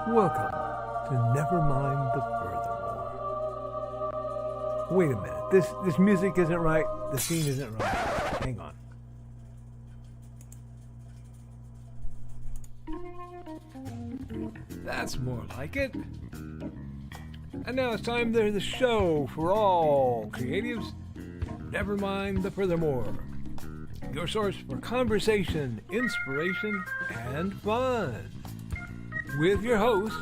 Welcome to Nevermind the Furthermore. Wait a minute, this music isn't right, the scene isn't right. Hang on. That's more like it. And now it's time for the show for all creatives. Nevermind the Furthermore. Your source for conversation, inspiration, and fun. With your host,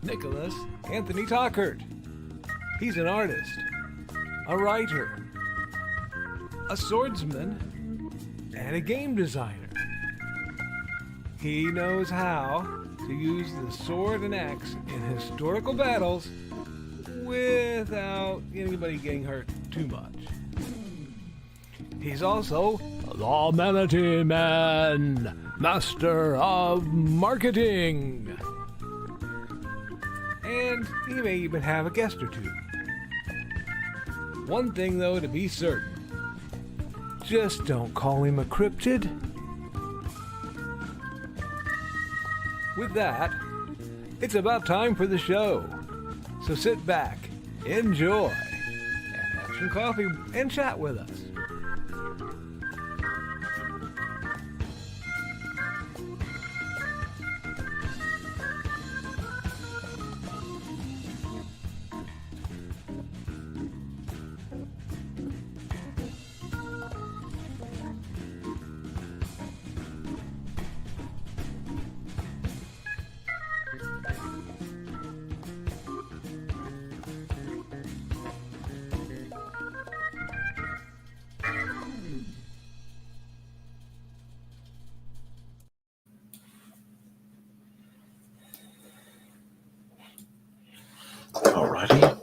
Nicholas Anthony Tockert. He's an artist, a writer, a swordsman, and a game designer. He knows how to use the sword and axe in historical battles without anybody getting hurt too much. He's also the Manatee Man, master of marketing. And he may even have a guest or two. One thing, though, to be certain. Just don't call him a cryptid. With that, it's about time for the show. So sit back, enjoy, and have some coffee and chat with us. Alrighty.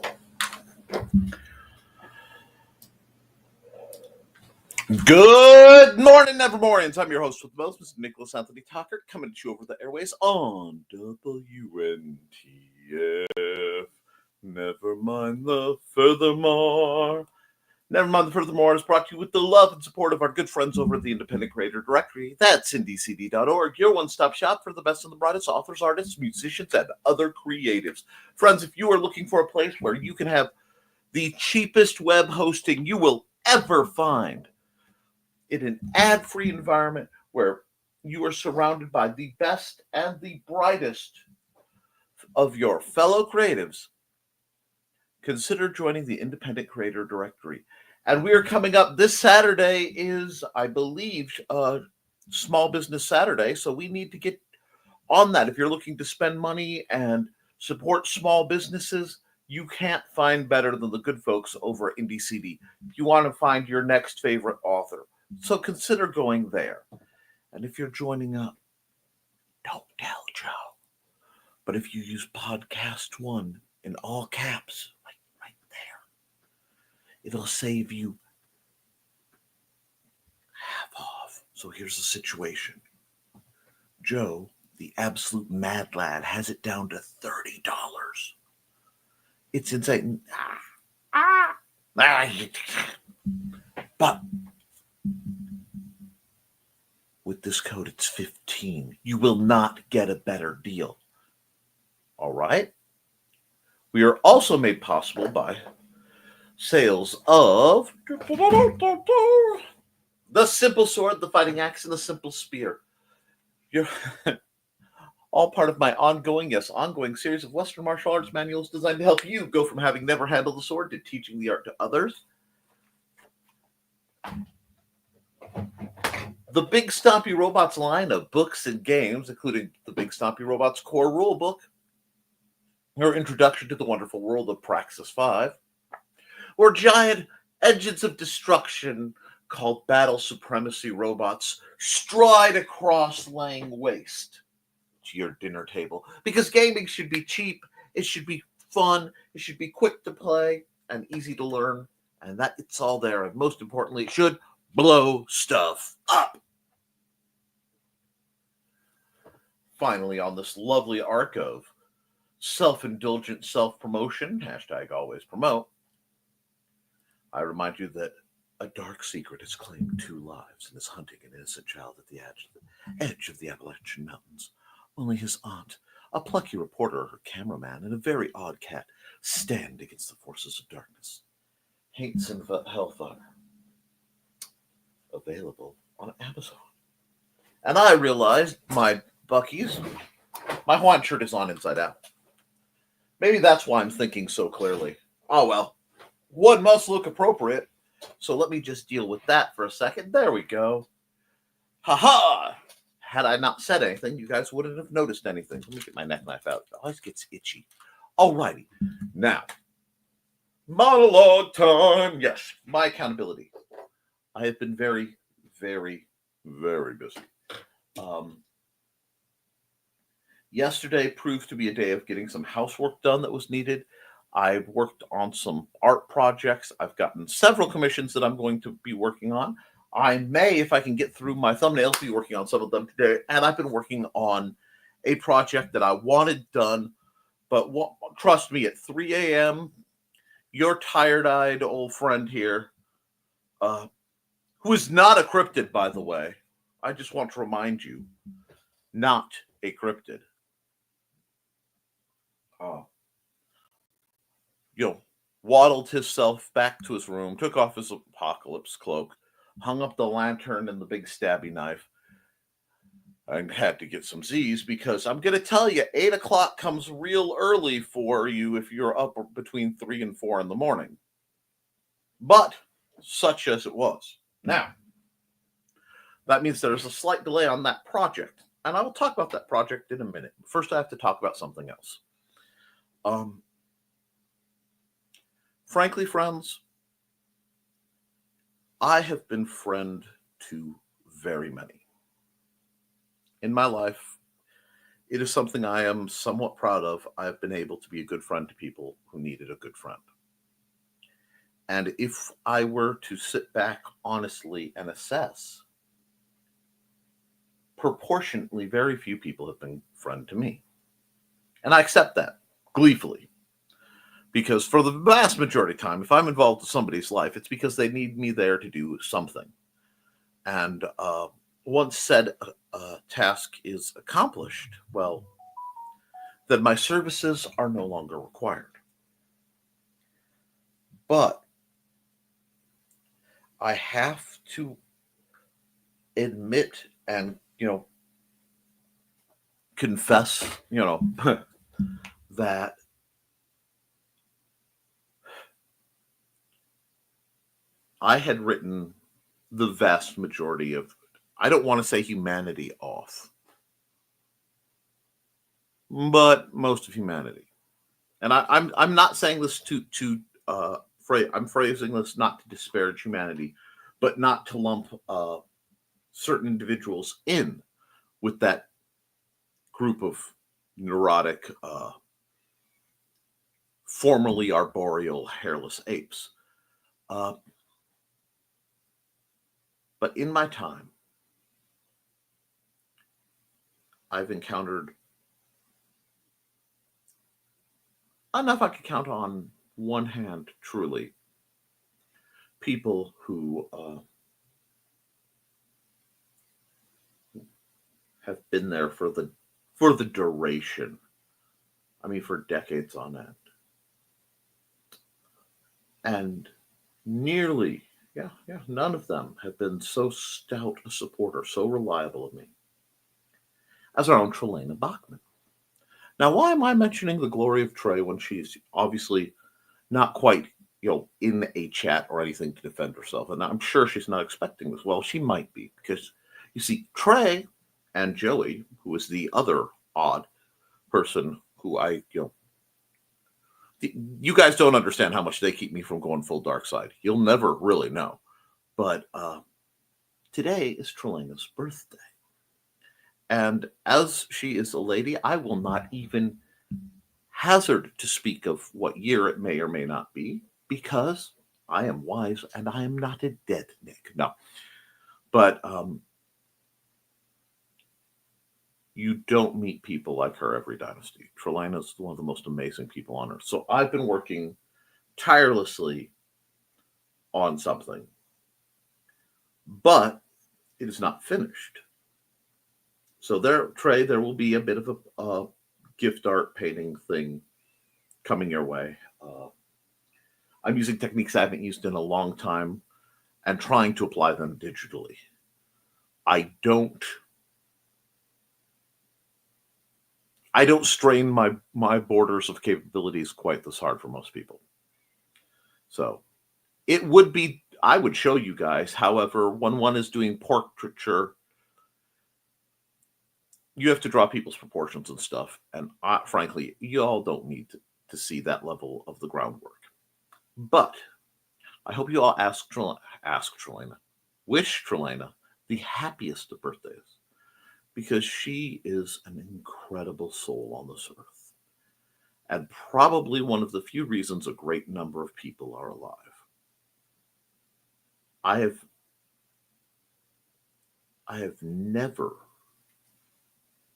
Good morning, Nevermorians. I'm your host with the most, Mr. Nicholas Anthony Tockert, coming to you over the airways on WNTF. Nevermind the Furthermore. Nevermind the Furthermore is brought to you with the love and support of our good friends over at the Independent Creator Directory. That's indcd.org, your one-stop shop for the best and the brightest authors, artists, musicians, and other creatives. Friends, if you are looking for a place where you can have the cheapest web hosting you will ever find in an ad-free environment where you are surrounded by the best and the brightest of your fellow creatives, consider joining the Independent Creator Directory. And we are coming up, this Saturday is, I believe, Small Business Saturday, so we need to get on that. If you're looking to spend money and support small businesses, you can't find better than the good folks over at IndieCD. If you want to find your next favorite author, so consider going there. And if you're joining up, don't tell Joe. But if you use Podcast One in all caps, right there, it'll save you half off. So here's the situation. Joe, the absolute mad lad, has it down to $30. It's insane. But with this code, it's 15. You will not get a better deal. All right? We are also made possible by sales of the Simple Sword, the Fighting Axe, and the Simple Spear. You're all part of my ongoing series of Western martial arts manuals designed to help you go from having never handled the sword to teaching the art to others. The Big Stompy Robots line of books and games, including the Big Stompy Robots core rulebook, your introduction to the wonderful world of Praxis 5, or giant engines of destruction called Battle Supremacy Robots stride across laying waste to your dinner table. Because gaming should be cheap, it should be fun, it should be quick to play and easy to learn, and that it's all there. And most importantly, it should blow stuff up. Finally, on this lovely arc of self-indulgent self-promotion, #always promote, I remind you that a dark secret has claimed 2 lives and is hunting an innocent child at the edge of the Appalachian Mountains. Only his aunt, A plucky reporter, her cameraman, and a very odd cat stand against the forces of darkness. Hates and Hellfire. Available on Amazon. And I realized my Bucky's, my Hawaiian shirt is on inside out. Maybe that's why I'm thinking so clearly. Oh well, one must look appropriate. So let me just deal with that for a second. There we go. Ha! Had I not said anything, you guys wouldn't have noticed anything. Let me get my neck knife out. It always gets itchy. Alrighty. Now, monologue time. Yes, my accountability. I have been very, very, very busy. Yesterday proved to be a day of getting some housework done that was needed. I've worked on some art projects. I've gotten several commissions that I'm going to be working on. I may, if I can get through my thumbnails, be working on some of them today. And I've been working on a project that I wanted done, but trust me, at 3 a.m., your tired-eyed old friend here, who is not a cryptid, by the way, I just want to remind you, not a cryptid. Waddled himself back to his room, took off his apocalypse cloak, hung up the lantern and the big stabby knife, and had to get some Z's because I'm going to tell you, 8 o'clock comes real early for you if you're up between 3 and 4 in the morning. But such as it was. Now, that means there's a slight delay on that project. And I will talk about that project in a minute. First, I have to talk about something else. Frankly, friends, I have been friend to very many. In my life, it is something I am somewhat proud of. I have been able to be a good friend to people who needed a good friend. And if I were to sit back honestly and assess, proportionately, very few people have been friend to me. And I accept that gleefully. Because for the vast majority of time, if I'm involved in somebody's life, it's because they need me there to do something. And once said task is accomplished, well, then my services are no longer required. But I have to admit and, confess, that I had written the vast majority of, I don't want to say humanity off, but most of humanity. And I'm not saying this I'm phrasing this not to disparage humanity, but not to lump certain individuals in with that group of neurotic, formerly arboreal, hairless apes. But in my time, I've encountered enough I could count on one hand, truly, people who have been there for the duration. I mean, for decades on end. And nearly, none of them have been so stout a supporter, so reliable of me, as our own Trelena Bachman. Now, why am I mentioning the glory of Trey when she's obviously not quite, in a chat or anything to defend herself? And I'm sure she's not expecting this. Well, she might be, because, you see, Trey and Joey, who is the other odd person who you guys don't understand how much they keep me from going full dark side. You'll never really know. But today is Trelena's birthday. And as she is a lady, I will not even hazard to speak of what year it may or may not be, because I am wise and I am not a dead Nick. No. But you don't meet people like her every dynasty. Trelena is one of the most amazing people on earth. So I've been working tirelessly on something, but it is not finished. So there will be a bit of a gift art painting thing coming your way. I'm using techniques I haven't used in a long time and trying to apply them digitally. I don't strain my borders of capabilities quite this hard for most people. So I would show you guys. However, when one is doing portraiture, you have to draw people's proportions and stuff. And frankly, you all don't need to see that level of the groundwork. But I hope you all wish Trelena the happiest of birthdays, because she is an incredible soul on this earth, and probably one of the few reasons a great number of people are alive. I have never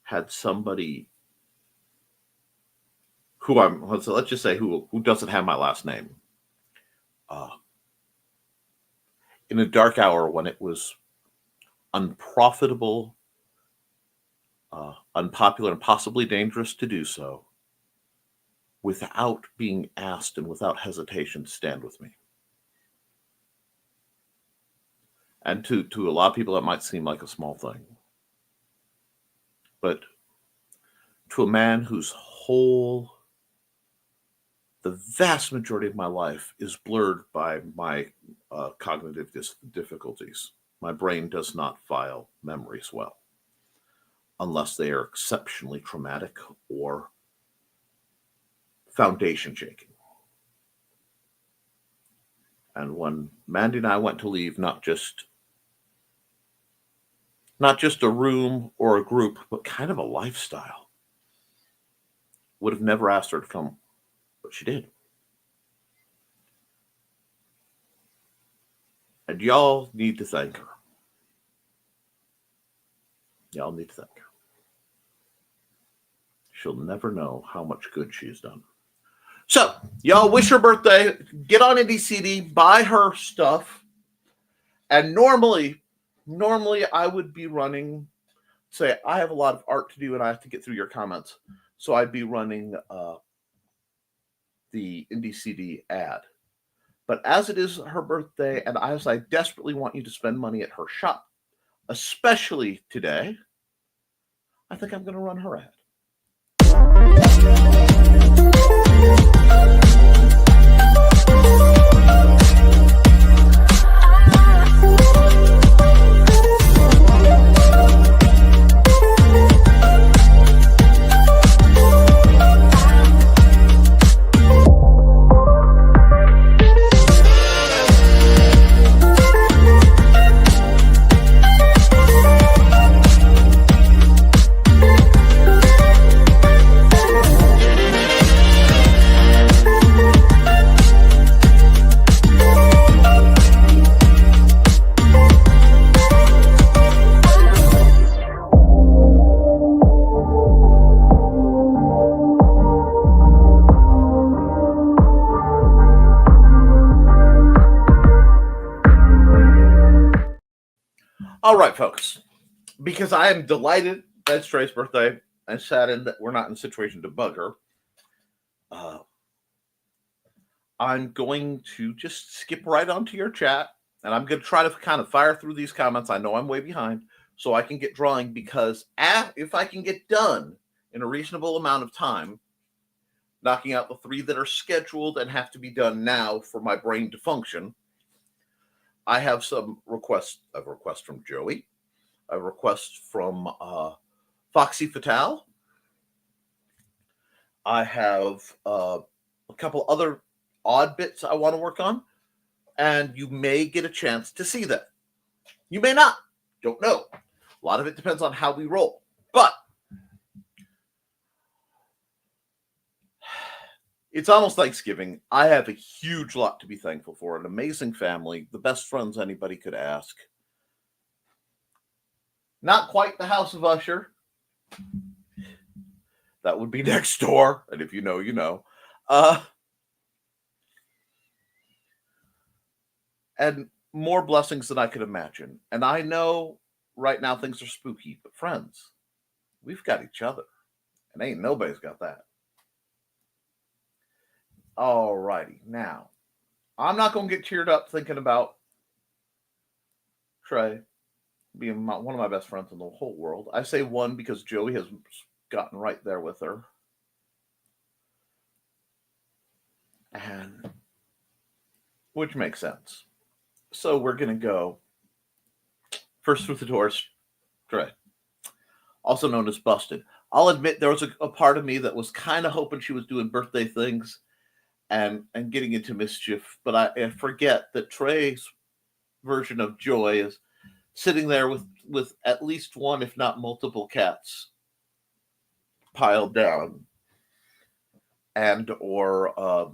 had somebody let's just say who doesn't have my last name, in a dark hour when it was unprofitable, unpopular, and possibly dangerous to do so, without being asked and without hesitation, stand with me. And to a lot of people, that might seem like a small thing. But to a man whose the vast majority of my life is blurred by my cognitive difficulties. My brain does not file memories well, unless they are exceptionally traumatic or foundation shaking. And when Mandy and I went to leave, not just a room or a group, but kind of a lifestyle, would have never asked her to come, but she did. And y'all need to thank her. Y'all need to thank her. She'll never know how much good she's done. So, y'all wish her birthday. Get on IndieCD, buy her stuff. And normally I would be running, say, I have a lot of art to do and I have to get through your comments. So I'd be running the IndieCD ad. But as it is her birthday, and as I desperately want you to spend money at her shop, especially today, I think I'm going to run her ad. All right, folks, because I am delighted that it's Trey's birthday and saddened that we're not in a situation to bug her, I'm going to just skip right onto your chat, and I'm going to try to kind of fire through these comments. I know I'm way behind, so I can get drawing, because if I can get done in a reasonable amount of time, knocking out the 3 that are scheduled and have to be done now for my brain to function, I have some requests. I have a request from Joey. I have a request from Foxy Fatal. I have a couple other odd bits I want to work on, and you may get a chance to see that. You may not. Don't know. A lot of it depends on how we roll. But it's almost Thanksgiving. I have a huge lot to be thankful for. An amazing family, the best friends anybody could ask. Not quite the House of Usher. That would be next door. And if you know, you know. And more blessings than I could imagine. And I know right now things are spooky, but friends, we've got each other. And ain't nobody's got that. All righty. Now, I'm not going to get cheered up thinking about Trey being one of my best friends in the whole world. I say one because Joey has gotten right there with her. And which makes sense. So we're going to go first with the doors, Trey, also known as Busted. I'll admit there was a part of me that was kind of hoping she was doing birthday things and getting into mischief, but I forget that Trey's version of joy is sitting there with at least one, if not multiple cats piled down, and or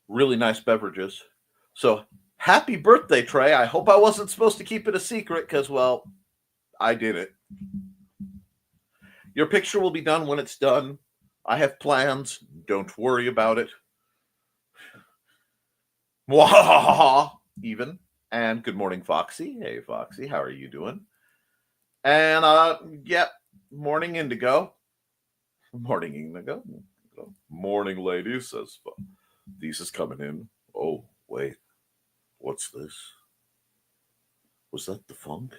really nice beverages. So happy birthday, Trey. I hope I wasn't supposed to keep it a secret because, well, I did it. Your picture will be done when it's done. I have plans. Don't worry about it. Even. And good morning, Foxy. Hey, Foxy, how are you doing? And, morning, Indigo. Morning, Indigo. Morning, ladies, says Thesis coming in. Oh, wait. What's this? Was that the funk?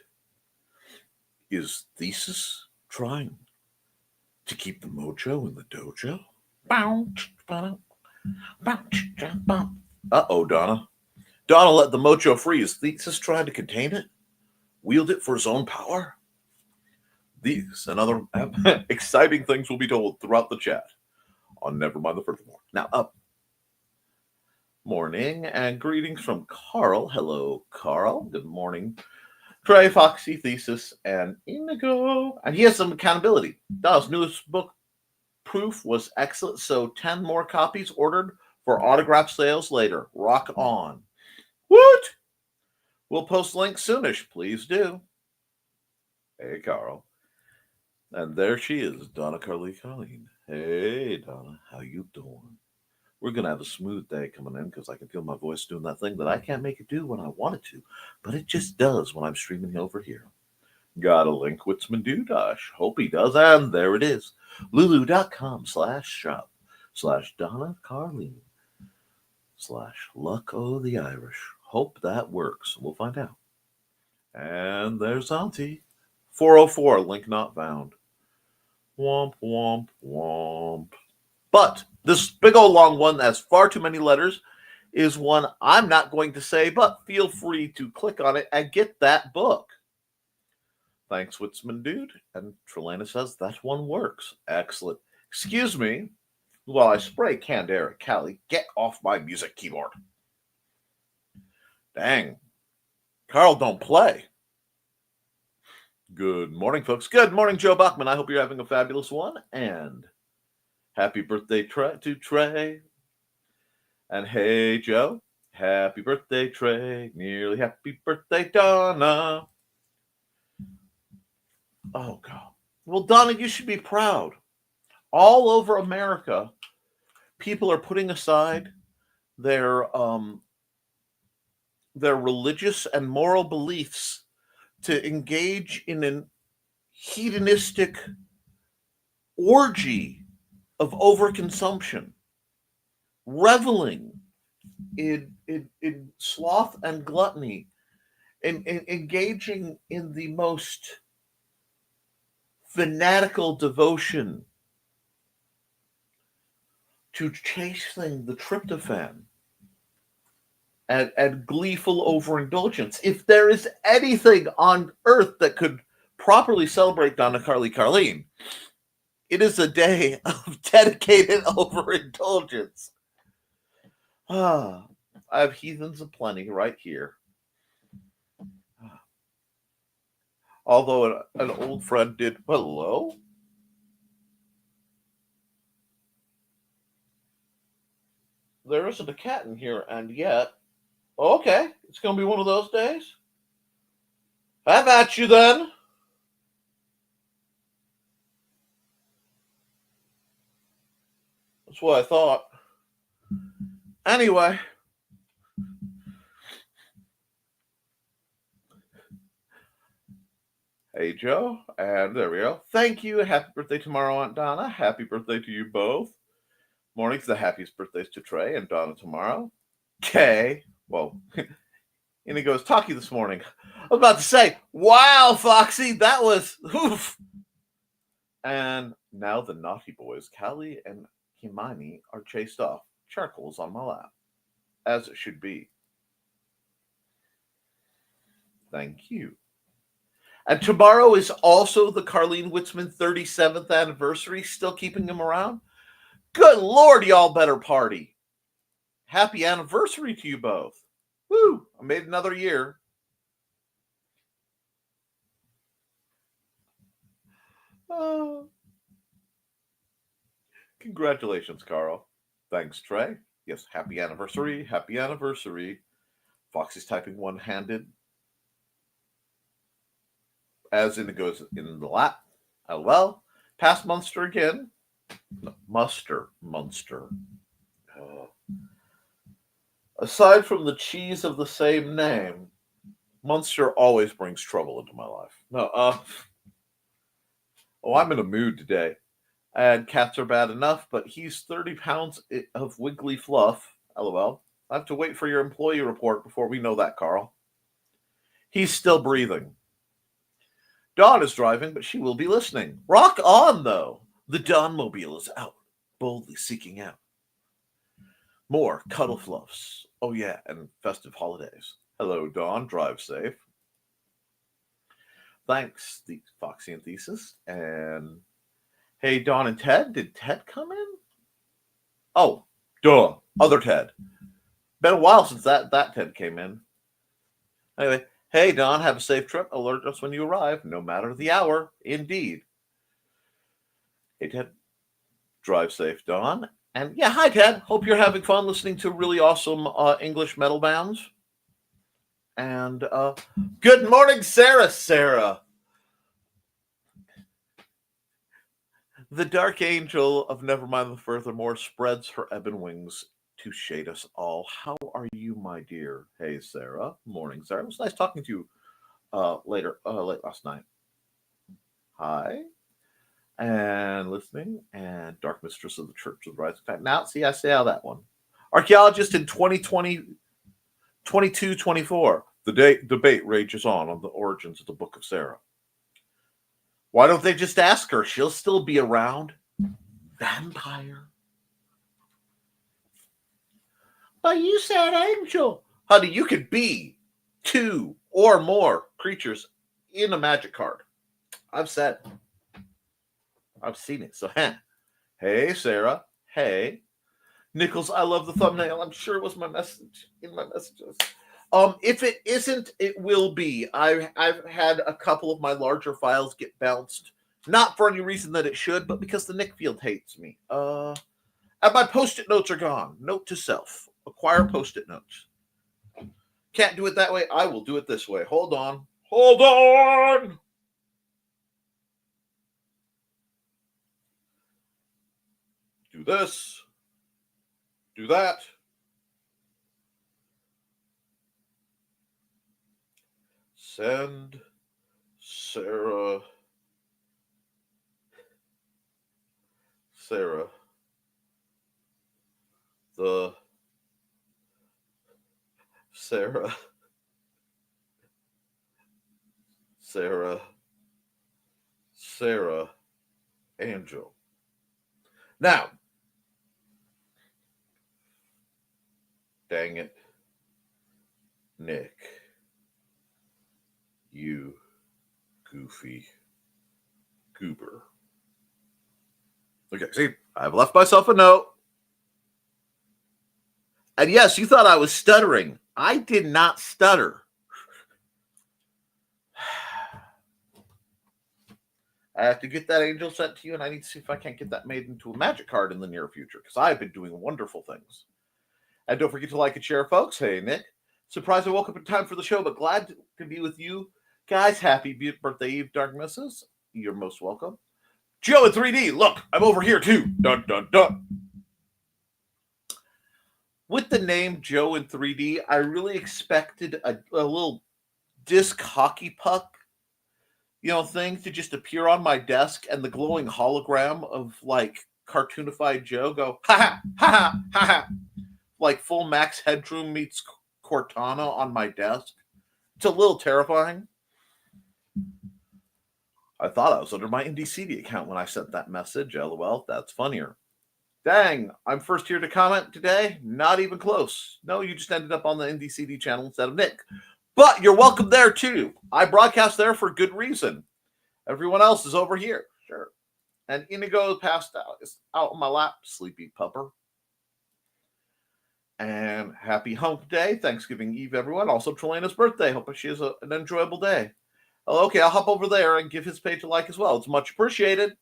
Is Thesis trying to keep the mojo in the dojo? Uh-oh, Donna. Donna let the mojo free. Is Thesis trying to contain it? Wield it for his own power? These and other exciting things will be told throughout the chat on Nevermind the Furtherthermore. Now, up. Morning and greetings from Carl. Hello, Carl. Good morning. Trey, Foxy, Thesis, and Inigo. And he has some accountability. Donna's newest book, Proof, was excellent, so 10 more copies ordered for autograph sales later. Rock on. What? We'll post links soonish. Please do. Hey, Carl. And there she is, Donna Colleen. Hey, Donna. How you doing? We're going to have a smooth day coming in because I can feel my voice doing that thing that I can't make it do when I want it to, but it just does when I'm streaming over here. Got a link, Witzman Dudash. Hope he does. And there it is. Lulu.com/shop/Donna Carleen /Luck the Irish. Hope that works. We'll find out. And there's Auntie. 404, link not found. Womp, womp, womp. But this big old long one that has far too many letters is one I'm not going to say, but feel free to click on it and get that book. Thanks, Witzman Dude. And Trelana says that one works. Excellent. Excuse me while I spray canned air at Callie. Get off my music keyboard. Dang. Carl don't play. Good morning, folks. Good morning, Joe Bachman. I hope you're having a fabulous one. And happy birthday to Trey. And hey, Joe. Happy birthday, Trey. Nearly happy birthday, Donna. Oh, God. Well, Donna, you should be proud. All over America, people are putting aside their religious and moral beliefs to engage in an hedonistic orgy of overconsumption, reveling in sloth and gluttony, and engaging in the most fanatical devotion to chasing the tryptophan and gleeful overindulgence. If there is anything on earth that could properly celebrate Donna Carleen, it is a day of dedicated overindulgence. I have heathens aplenty right here. Although an old friend did, hello? There isn't a cat in here, and yet, okay, it's going to be one of those days. Have at you then. That's what I thought. Anyway. Hey, Joe. And there we go. Thank you. Happy birthday tomorrow, Aunt Donna. Happy birthday to you both. Morning's the happiest birthdays to Trey and Donna tomorrow. Kay. Well, and he goes, talkie this morning. I was about to say, wow, Foxy, that was oof. And now the naughty boys, Callie and Kimani, are chased off. Charcoal's on my lap, as it should be. Thank you. And tomorrow is also the Carlene Witzman 37th anniversary. Still keeping him around? Good Lord, y'all better party. Happy anniversary to you both. Woo! I made another year. Congratulations, Carl. Thanks, Trey. Yes, happy anniversary. Happy anniversary. Foxy's typing one-handed. As in it goes in the lap. LOL. Past Munster again. No, Munster. Aside from the cheese of the same name, Munster always brings trouble into my life. No, I'm in a mood today. And cats are bad enough, but he's 30 pounds of wiggly fluff. LOL. I have to wait for your employee report before we know that, Carl. He's still breathing. Dawn is driving, but she will be listening. Rock on, though. The Dawnmobile is out, boldly seeking out more cuddle fluffs. Oh, yeah, and festive holidays. Hello, Dawn. Drive safe. Thanks, the Foxy and Thesis. And hey, Dawn and Ted. Did Ted come in? Oh, duh. Other Ted. Been a while since that Ted came in. Anyway, hey, Dawn, have a safe trip. Alert us when you arrive, no matter the hour. Indeed. Hey, Ted. Drive safe, Dawn. And yeah, hi, Ted. Hope you're having fun listening to really awesome English metal bands. And good morning, Sarah. The dark angel of Nevermind the Furthermore spreads her ebon wings to shade us all. How are you, my dear? Hey, Sarah. Morning, Sarah. It was nice talking to you late last night. Hi. And listening. And Dark Mistress of the Church of the Rising Tide. Now, see, I say how that one. Archaeologist in 2020, 22-24. The debate rages on the origins of the Book of Sarah. Why don't they just ask her? She'll still be around. Vampire. But you said angel. Honey, you could be 2 or more creatures in a magic card. I've said. I've seen it. So, hey, Sarah. Hey. Nichols, I love the thumbnail. I'm sure it was my message in my messages. If it isn't, it will be. I've had a couple of my larger files get bounced. Not for any reason that it should, but because the Nick field hates me. And my Post-it notes are gone. Note to self. Acquire Post-it notes. Can't do it that way. I will do it this way. Hold on. Do this. Do that. Send Sarah the Sarah Angel. Now, dang it, Nick. You goofy goober. Okay, see, I've left myself a note. And yes, you thought I was stuttering. I did not stutter. I have to get that angel sent to you, and I need to see if I can't get that made into a magic card in the near future, because I've been doing wonderful things. And don't forget to like and share, folks. Hey, Nick. Surprised I woke up in time for the show, but glad to be with you. Guys, happy birthday eve, Dark Misses. You're most welcome. Joe in 3D, look, I'm over here too. Dun, dun, dun. With the name Joe in 3D, I really expected a little disc hockey puck thing to just appear on my desk and the glowing hologram of like cartoonified Joe go ha ha ha ha ha, like full Max Headroom meets Cortana on my desk. It's a little terrifying. I thought I was under my IndieCD account when I sent that message. LOL, that's funnier. Dang, I'm first here to comment today. Not even close. No, you just ended up on the IndieCD channel instead of Nick. But you're welcome there too. I broadcast there for good reason. Everyone else is over here. Sure. And Inigo passed out. Is out on my lap. Sleepy pupper. And happy hump day. Thanksgiving Eve, everyone. Also, Trelana's birthday. Hope she has an enjoyable day. Oh, okay, I'll hop over there and give his page a like as well. It's much appreciated.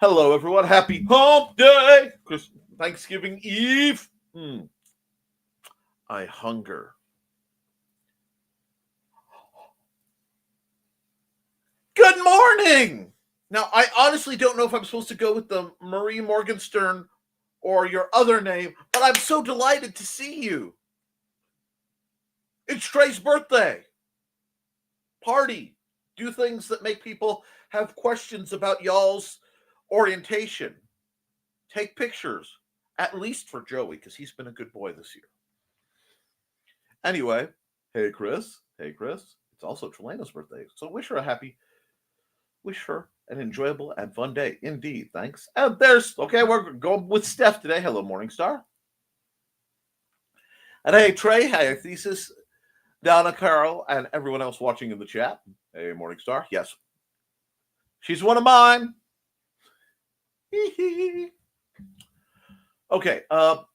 Hello, everyone. Happy hump day. Thanksgiving Eve. I hunger. Good morning. Now, I honestly don't know if I'm supposed to go with the Marie Morgenstern or your other name, but I'm so delighted to see you. It's Trey's birthday. Party. Do things that make people have questions about y'all's orientation. Take pictures. At least for Joey, because he's been a good boy this year. Anyway, hey, Chris. Hey, Chris. It's also Trelana's birthday. So wish her an enjoyable and fun day. Indeed. Thanks. And we're going with Steph today. Hello, Morningstar. And hey, Trey. Hey, Thesis. Donna, Carol, and everyone else watching in the chat. Hey, Morningstar. Yes. She's one of mine. Okay. What?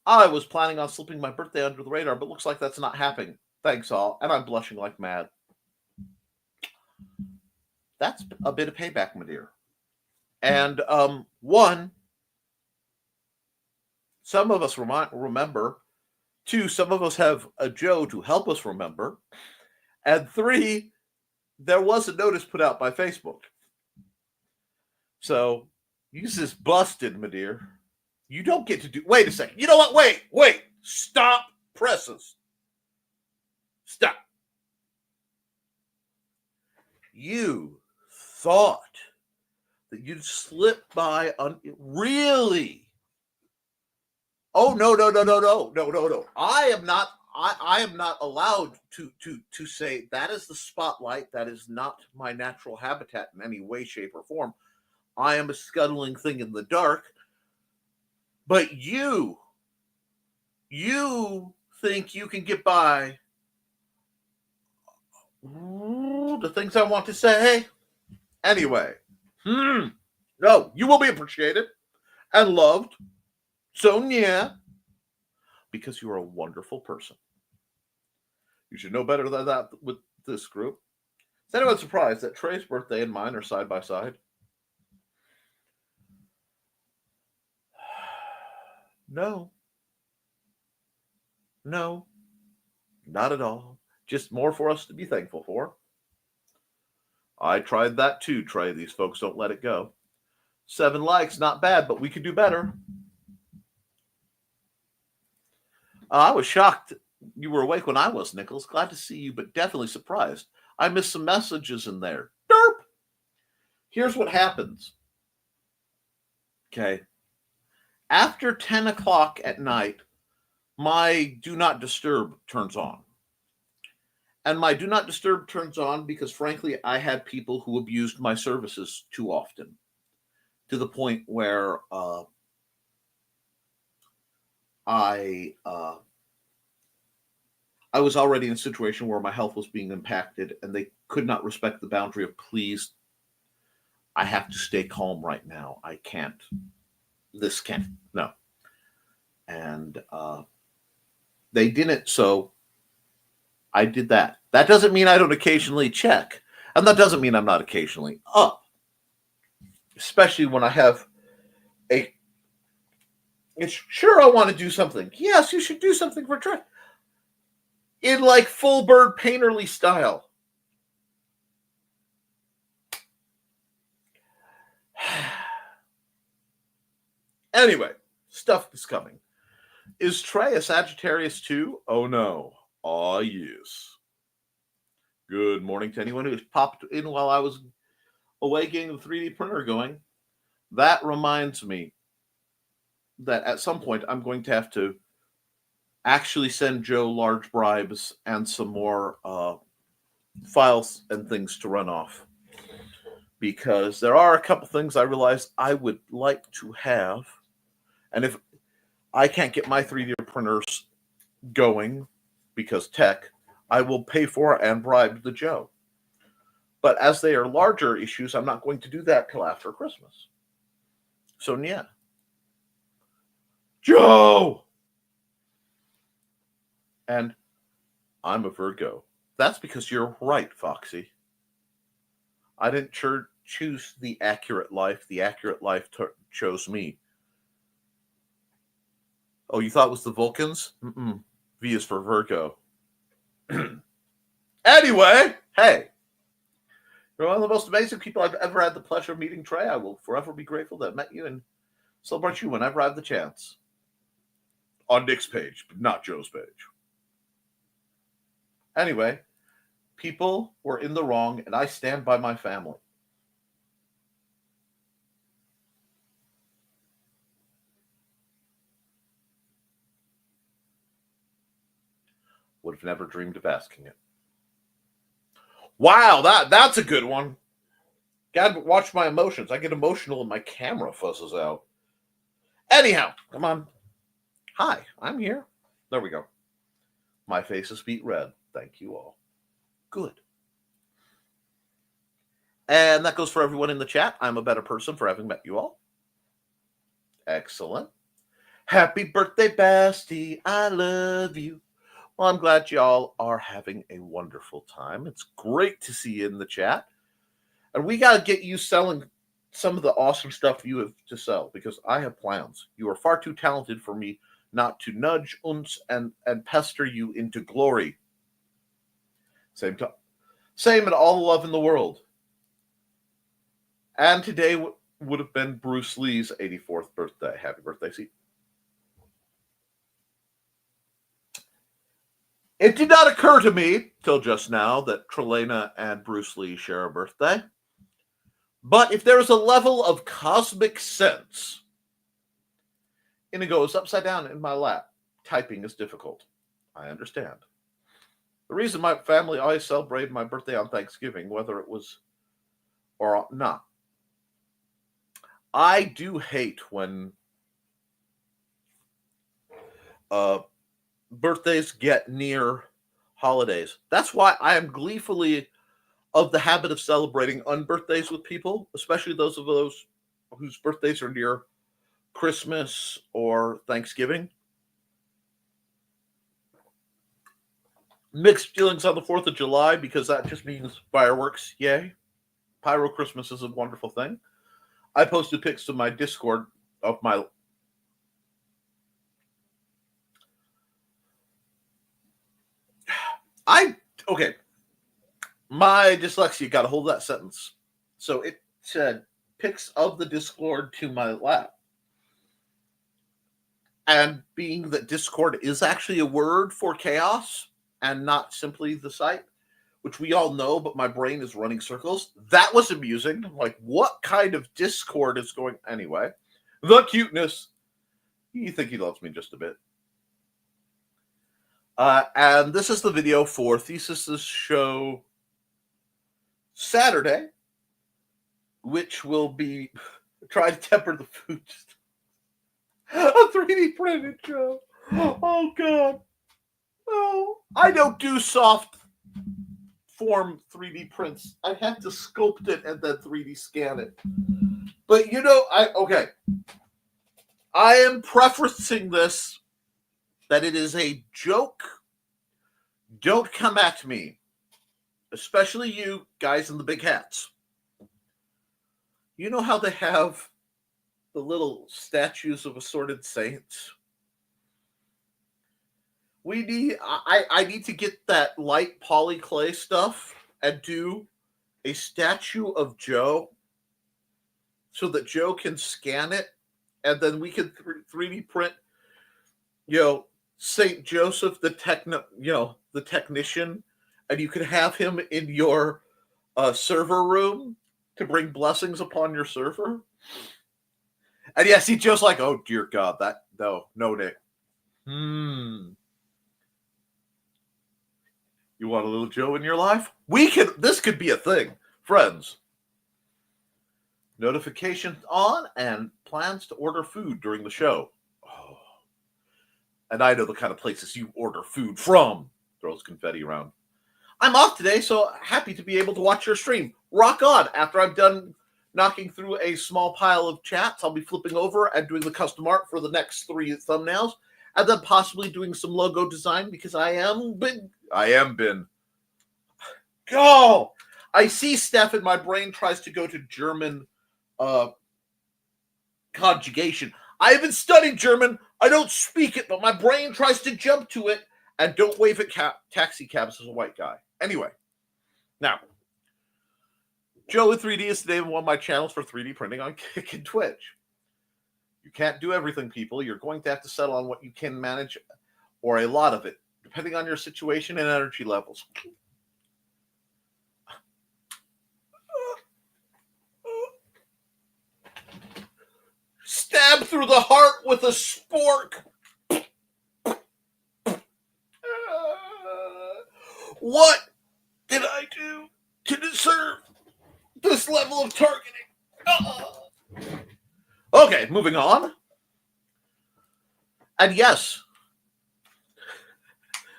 I was planning on slipping my birthday under the radar, but looks like that's not happening. Thanks, all. And I'm blushing like mad. That's a bit of payback, my dear. And one, some of us remember. Two, some of us have a Joe to help us remember. And three, there was a notice put out by Facebook. So, use this busted, my dear. You don't get to do... Wait a second. You know what? Wait. Stop presses. Stop. You thought that you'd slip by... Really? Oh, no. I am not allowed to say that is the spotlight. That is not my natural habitat in any way, shape, or form. I am a scuttling thing in the dark. But you think you can get by the things I want to say? Anyway. No, you will be appreciated and loved. So, yeah, because you are a wonderful person. You should know better than that with this group. Is anyone surprised that Trey's birthday and mine are side by side? No, not at all. Just more for us to be thankful for. I tried that too, Trey. These folks don't let it go. 7 likes, not bad, but we could do better. I was shocked you were awake when I was, Nichols. Glad to see you, but definitely surprised. I missed some messages in there. Derp! Here's what happens. Okay. After 10 o'clock at night, my Do Not Disturb turns on. And my Do Not Disturb turns on because, frankly, I had people who abused my services too often. To the point where I was already in a situation where my health was being impacted, and they could not respect the boundary of, please, I have to stay calm right now. I can't. This can't. No. And they didn't, so I did that. That doesn't mean I don't occasionally check. And that doesn't mean I'm not occasionally up. Especially when I have it's sure I want to do something. Yes, you should do something for Trey. In like full bird painterly style. Anyway, stuff is coming. Is Trey a Sagittarius too? Oh no. Oh yes. Good morning to anyone who's popped in while I was away getting the 3D printer going. That reminds me that at some point I'm going to have to actually send Joe large bribes and some more files and things to run off. Because there are a couple things I realized I would like to have. And if I can't get my 3D printers going because tech, I will pay for and bribe the Joe. But as they are larger issues, I'm not going to do that till after Christmas. So, yeah. Joe! And I'm a Virgo. That's because you're right, Foxy. I didn't choose the accurate life. The accurate life chose me. Oh, you thought it was the Vulcans? V is for Virgo. Anyway, hey. You're one of the most amazing people I've ever had the pleasure of meeting, Trey. I will forever be grateful that I met you and celebrate you whenever I have the chance. On Nick's page, but not Joe's page. Anyway, people were in the wrong, and I stand by my family. Would have never dreamed of asking it. Wow, that's a good one. Gotta watch my emotions. I get emotional and my camera fuzzes out. Anyhow, come on. Hi, I'm here. There we go. My face is beet red. Thank you all. Good. And that goes for everyone in the chat. I'm a better person for having met you all. Excellent. Happy birthday, Basti. I love you. Well, I'm glad y'all are having a wonderful time. It's great to see you in the chat. And we got to get you selling some of the awesome stuff you have to sell because I have plans. You are far too talented for me not to nudge, and pester you into glory. Same and all the love in the world. And today would have been Bruce Lee's 84th birthday. Happy birthday, C. It did not occur to me till just now that Trelena and Bruce Lee share a birthday. But if there is a level of cosmic sense, Inigo is upside down in my lap. Typing is difficult. I understand. The reason my family always celebrated my birthday on Thanksgiving, whether it was or not. I do hate when birthdays get near holidays. That's why I am gleefully of the habit of celebrating unbirthdays with people, especially those whose birthdays are near Christmas or Thanksgiving. Mixed feelings on the 4th of July because that just means fireworks. Yay. Pyro Christmas is a wonderful thing. I posted pics to my Discord of my okay. My dyslexia got a hold of that sentence. So it said pics of the Discord to my lap. And being that Discord is actually a word for chaos and not simply the site, which we all know, but my brain is running circles. That was amusing. I'm like, what kind of Discord is going anyway? The cuteness. You think he loves me just a bit. And this is the video for Thesis' show Saturday, which will be try to temper the food. A 3D printed show. Oh, God. Oh, I don't do soft form 3D prints. I have to sculpt it and then 3D scan it. But I am preferencing this that it is a joke. Don't come at me. Especially you guys in the big hats. You know how they have the little statues of assorted saints? I need to get that light poly clay stuff and do a statue of Joe so that Joe can scan it and then we can 3D print, Saint Joseph, the technician, and you can have him in your server room to bring blessings upon your server. And yes, he's just like, oh dear God, that no, Nick. You want a little Joe in your life? This could be a thing, friends. Notifications on and plans to order food during the show. Oh. And I know the kind of places you order food from. Throws confetti around. I'm off today, so happy to be able to watch your stream. Rock on. After I'm done knocking through a small pile of chats, I'll be flipping over and doing the custom art for the next 3 thumbnails, and then possibly doing some logo design because I am bin. Go! I see Steph and my brain tries to go to German conjugation. I have been studying German. I don't speak it, but my brain tries to jump to it, and don't wave at taxi cabs as a white guy. Anyway, now, Joe with 3D is today one of my channels for 3D printing on Kick and Twitch. You can't do everything, people. You're going to have to settle on what you can manage, or a lot of it, depending on your situation and energy levels. Stab through the heart with a spork. What did I do to deserve this level of targeting? Okay, moving on. And yes,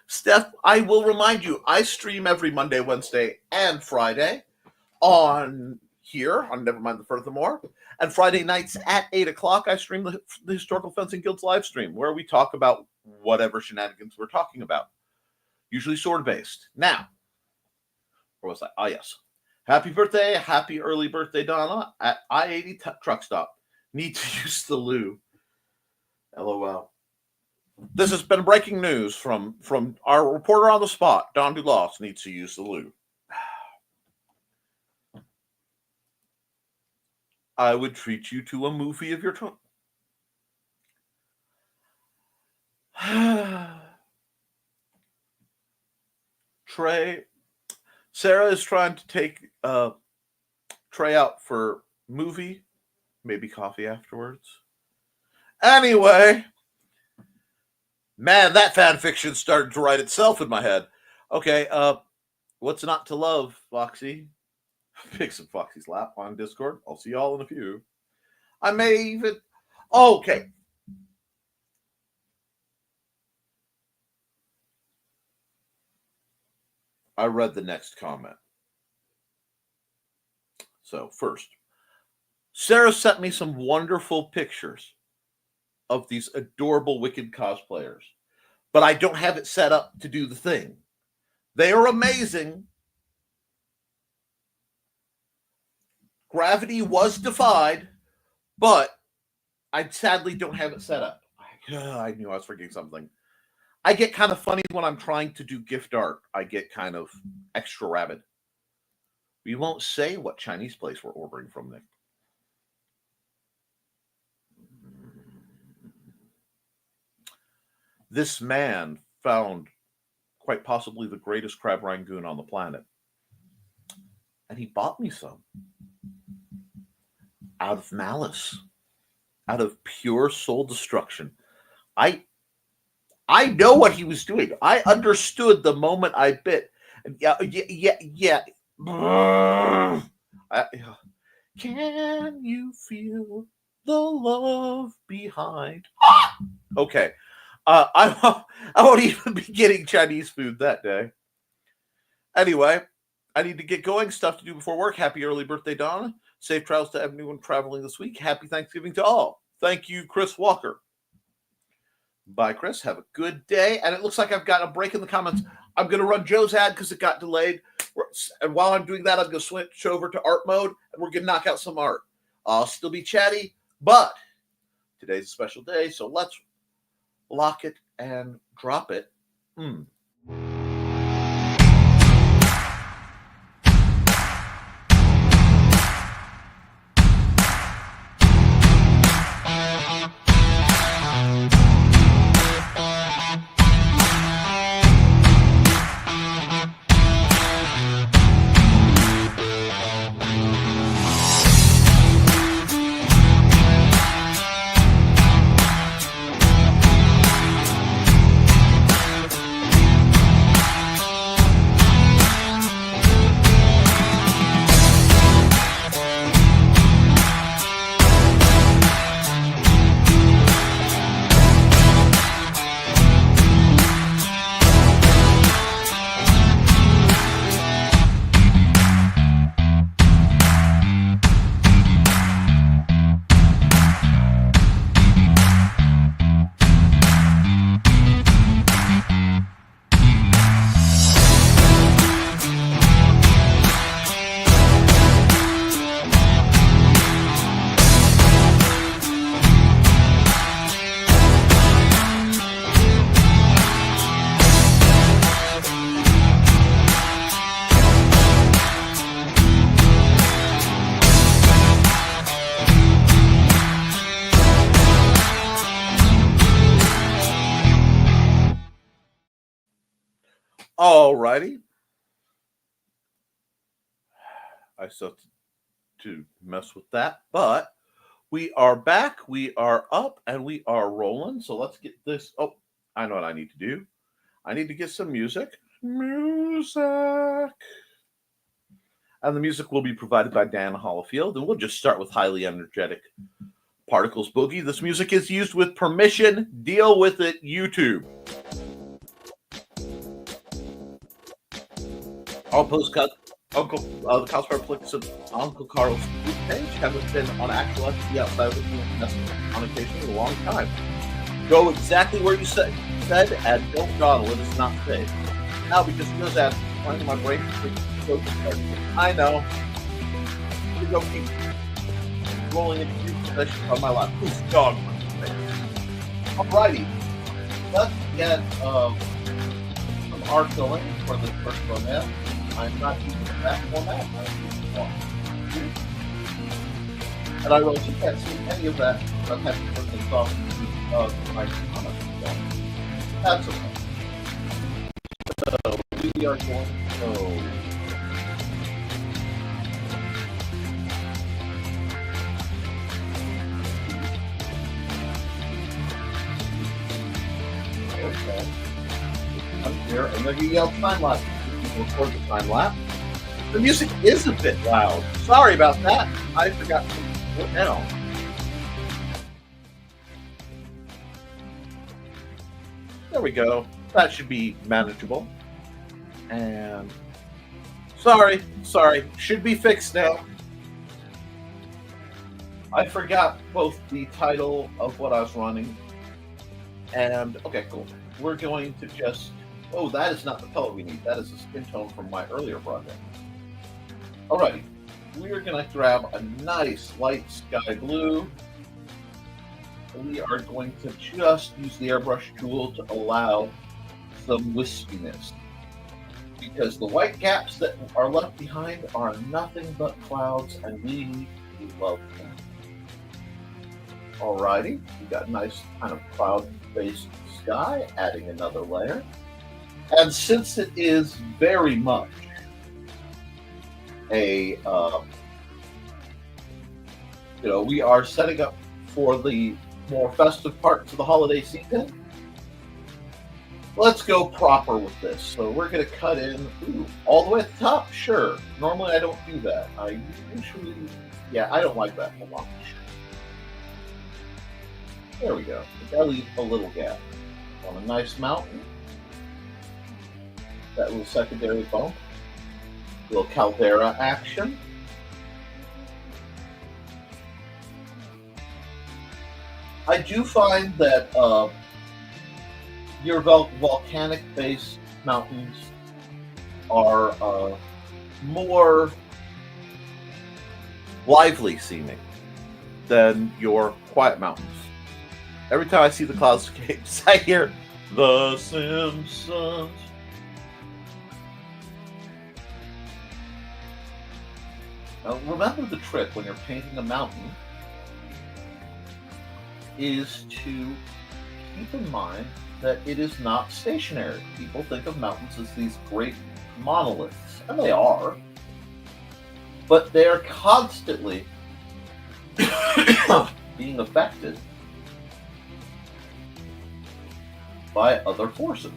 Steph, I will remind you, I stream every Monday, Wednesday, and Friday on here on Nevermind the Furthermore. And Friday nights at 8 o'clock, I stream the Historical Fencing Guild's live stream, where we talk about whatever shenanigans we're talking about. Usually sword-based. Now, where was I? Ah, yes. Happy birthday, happy early birthday, Donna, at I-80 truck stop. Need to use the loo. LOL. This has been breaking news from our reporter on the spot. Don Dulas needs to use the loo. I would treat you to a movie of your choice. Trey, Sarah is trying to take Trey out for movie, maybe coffee afterwards. Anyway, man, that fan fiction started to write itself in my head. Okay, what's not to love, Foxy? Pick some Foxy's lap on Discord. I'll see y'all in a few. I may even... Okay. I read the next comment. So, first, Sarah sent me some wonderful pictures of these adorable Wicked cosplayers, but I don't have it set up to do the thing. They are amazing. Gravity was defied, but I sadly don't have it set up. I knew I was forgetting something. I get kind of funny when I'm trying to do gift art. I get kind of extra rabid. We won't say what Chinese place we're ordering from, Nick. This man found quite possibly the greatest crab rangoon on the planet. And he bought me some. Out of malice. Out of pure soul destruction. I know what he was doing. I understood the moment I bit. Yeah. Can you feel the love behind? Okay. I won't even be getting Chinese food that day. Anyway, I need to get going. Stuff to do before work. Happy early birthday, Donna. Safe travels to everyone traveling this week. Happy Thanksgiving to all. Thank you, Chris Walker. Bye, Chris. Have a good day. And it looks like I've got a break in the comments. I'm going to run Joe's ad because it got delayed. And while I'm doing that, I'm going to switch over to art mode, and we're going to knock out some art. I'll still be chatty, but today's a special day, so let's lock it and drop it. Alrighty. I still have to mess with that, but we are back, we are up, and we are rolling. So let's get this. Oh, I know what I need to do. I need to get some music. Music. And the music will be provided by Dan Hollifield. And we'll just start with Highly Energetic Particles Boogie. This music is used with permission. Deal with it, YouTube. All postcards, Uncle, the Carlsberg Flicks of Uncle Carl's page haven't been on actual FTP outside of the on occasion in a long time. Go exactly where you said and don't dawdle. It is not safe. Now, because he knows that, finding my brain to I know. I'm going to go keep rolling into new positions on my lap. Who's dog? Alrighty. Let's get some art going for the first format. I'm not using that format. I'm using one. And I really can't see any of that. I'm having to put things off my comments. That's okay. So we are going to go. Okay. I'm here, and then you yell time lapse. Record the time lapse. The music is a bit loud. Sorry about that. I forgot to put that on. There we go. That should be manageable. And sorry. Should be fixed now. I forgot both the title of what I was running and okay, cool. We're going to just oh, that is not the color we need. That is a skin tone from my earlier project. Alrighty. We are gonna grab a nice light sky blue. We are going to just use the airbrush tool to allow some wispiness. Because the white gaps that are left behind are nothing but clouds, and we love them. Alrighty, we got a nice kind of cloud-based sky, adding another layer. And since it is very much a, we are setting up for the more festive parts of the holiday season, let's go proper with this. So we're going to cut in all the way at the top. Sure. Normally I don't do that. I usually, I don't like that a lot. There we go. I leave a little gap on a nice mountain. That little secondary bump. Little caldera action. I do find that your volcanic-based mountains are more lively seeming than your quiet mountains. Every time I see the cloudscapes, I hear The Simpsons. Now, remember the trick when you're painting a mountain is to keep in mind that it is not stationary. People think of mountains as these great monoliths, and they are, but they are constantly being affected by other forces.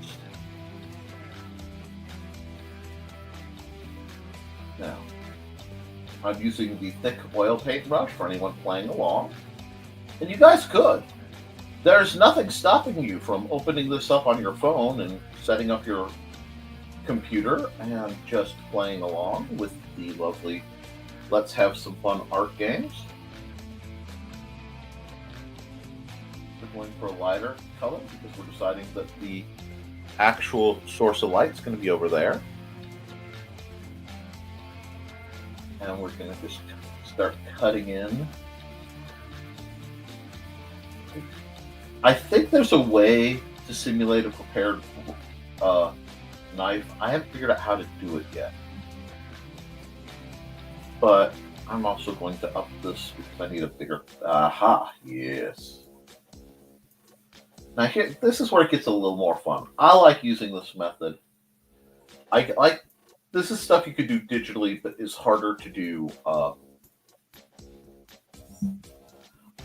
Now, I'm using the thick oil paintbrush for anyone playing along, and you guys could. There's nothing stopping you from opening this up on your phone and setting up your computer and just playing along with the lovely Let's Have Some Fun art games. We're going for a lighter color because we're deciding that the actual source of light is going to be over there. And we're going to just start cutting in. I think there's a way to simulate a prepared knife. I haven't figured out how to do it yet. But I'm also going to up this because I need a bigger... Aha, yes. Now here, this is where it gets a little more fun. I like using this method I like this is stuff you could do digitally, but is harder to do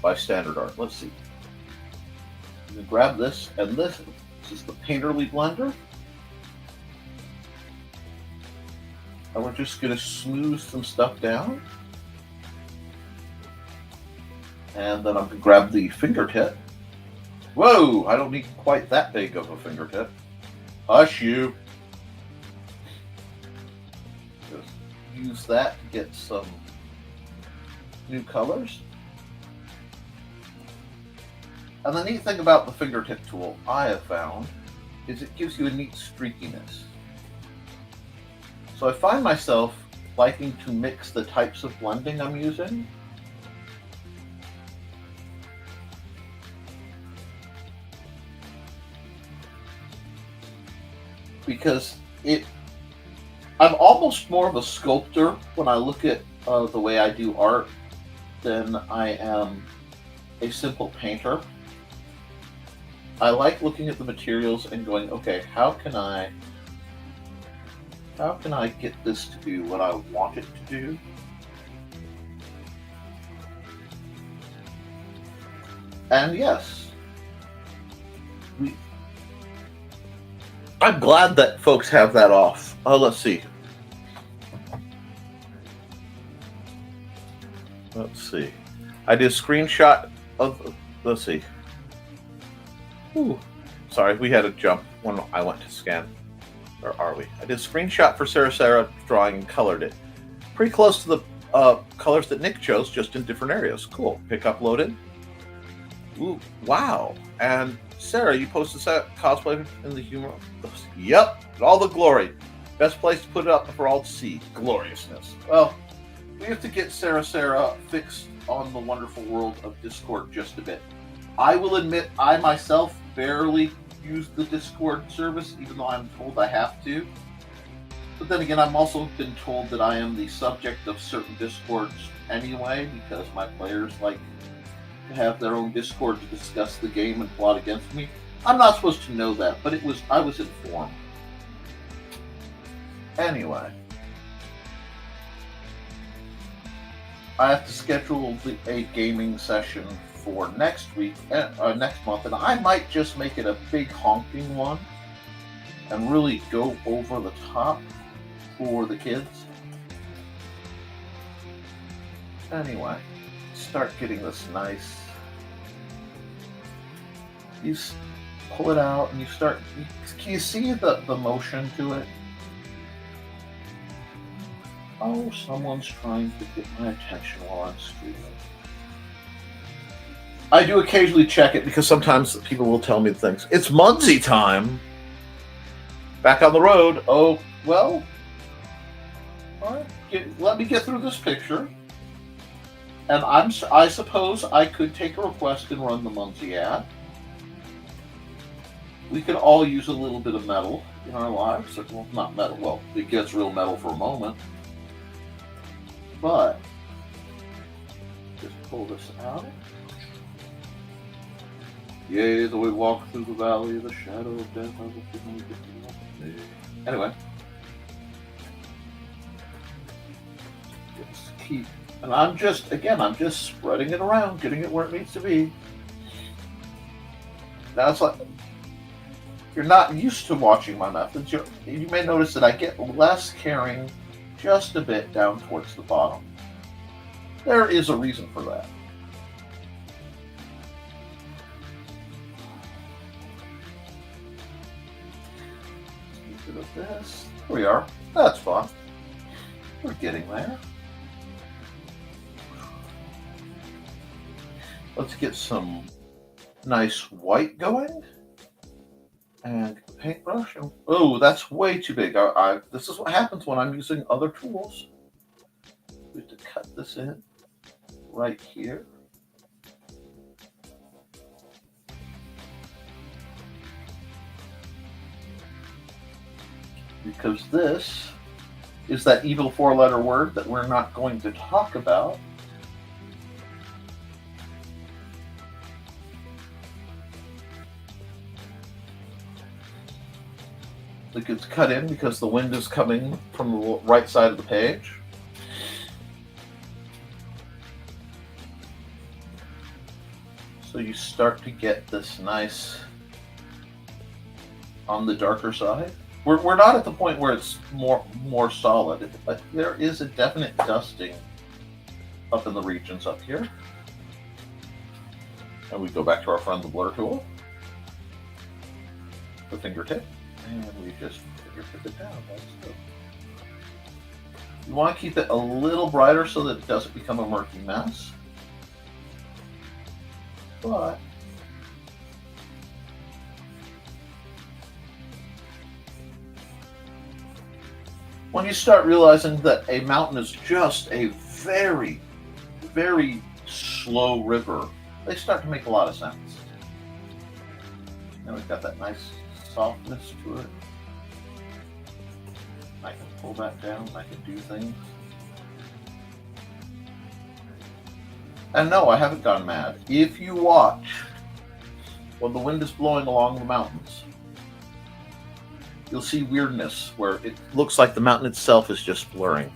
by standard art. Let's see. You can grab this and this. This is the Painterly blender. And we're just going to smooth some stuff down. And then I'm going to grab the fingertip. Whoa, I don't need quite that big of a fingertip. Hush you. Just use that to get some new colors. And the neat thing about the fingertip tool, I have found, is it gives you a neat streakiness. So I find myself liking to mix the types of blending I'm using. Because I'm almost more of a sculptor when I look at the way I do art than I am a simple painter. I like looking at the materials and going, okay, how can I get this to do what I want it to do? And yes, I'm glad that folks have that off. Let's see. I did a screenshot of, let's see. Ooh, sorry, we had a jump when I went to scan. Or are we? I did a screenshot for Sarah drawing and colored it. Pretty close to the colors that Nick chose, just in different areas. Cool. Pick uploaded. Ooh, wow. And Sarah, you posted that cosplay in the humor. Yep, all the glory. Best place to put it up for all to see. Gloriousness. Well, we have to get Sarah fixed on the wonderful world of Discord just a bit. I will admit, I myself barely use the Discord service, even though I'm told I have to. But then again, I've also been told that I am the subject of certain Discords anyway, because my players like to have their own Discord to discuss the game and plot against me. I'm not supposed to know that, but I was informed. Anyway, I have to schedule a gaming session for next month, and I might just make it a big honking one and really go over the top for the kids. Anyway, start getting this nice. You pull it out and you start. Can you see the motion to it? Oh, someone's trying to get my attention while I'm streaming. I do occasionally check it because sometimes people will tell me things. It's Munsey time. Back on the road. Oh, well. All right. Let me get through this picture. And I suppose I could take a request and run the Munsey ad. We could all use a little bit of metal in our lives. Well, not metal. Well, it gets real metal for a moment. But just pull this out. Yea, though we walk through the valley of the shadow of death, I will fear no evil. Anyway. Just keep. And I'm just spreading it around, getting it where it needs to be. Now it's like, you're not used to watching my methods. You may notice that I get less caring just a bit down towards the bottom. There is a reason for that. Of this. Here we are. That's fun. We're getting there. Let's get some nice white going. And paintbrush. Oh, that's way too big. This is what happens when I'm using other tools. We have to cut this in right here. Because this is that evil four-letter word that we're not going to talk about. that gets cut in because the wind is coming from the right side of the page. So you start to get this nice on the darker side. We're not at the point where it's more solid, but there is a definite dusting up in the regions up here. And we go back to our friend the blur tool, the fingertip, and we just fingertip it down. That's good. You want to keep it a little brighter so that it doesn't become a murky mess. But when you start realizing that a mountain is just a very, very slow river, they start to make a lot of sense. And we've got that nice softness to it. I can pull that down, I can do things. And no, I haven't gone mad. If you watch when the wind is blowing along the mountains, you'll see weirdness where it looks like the mountain itself is just blurring.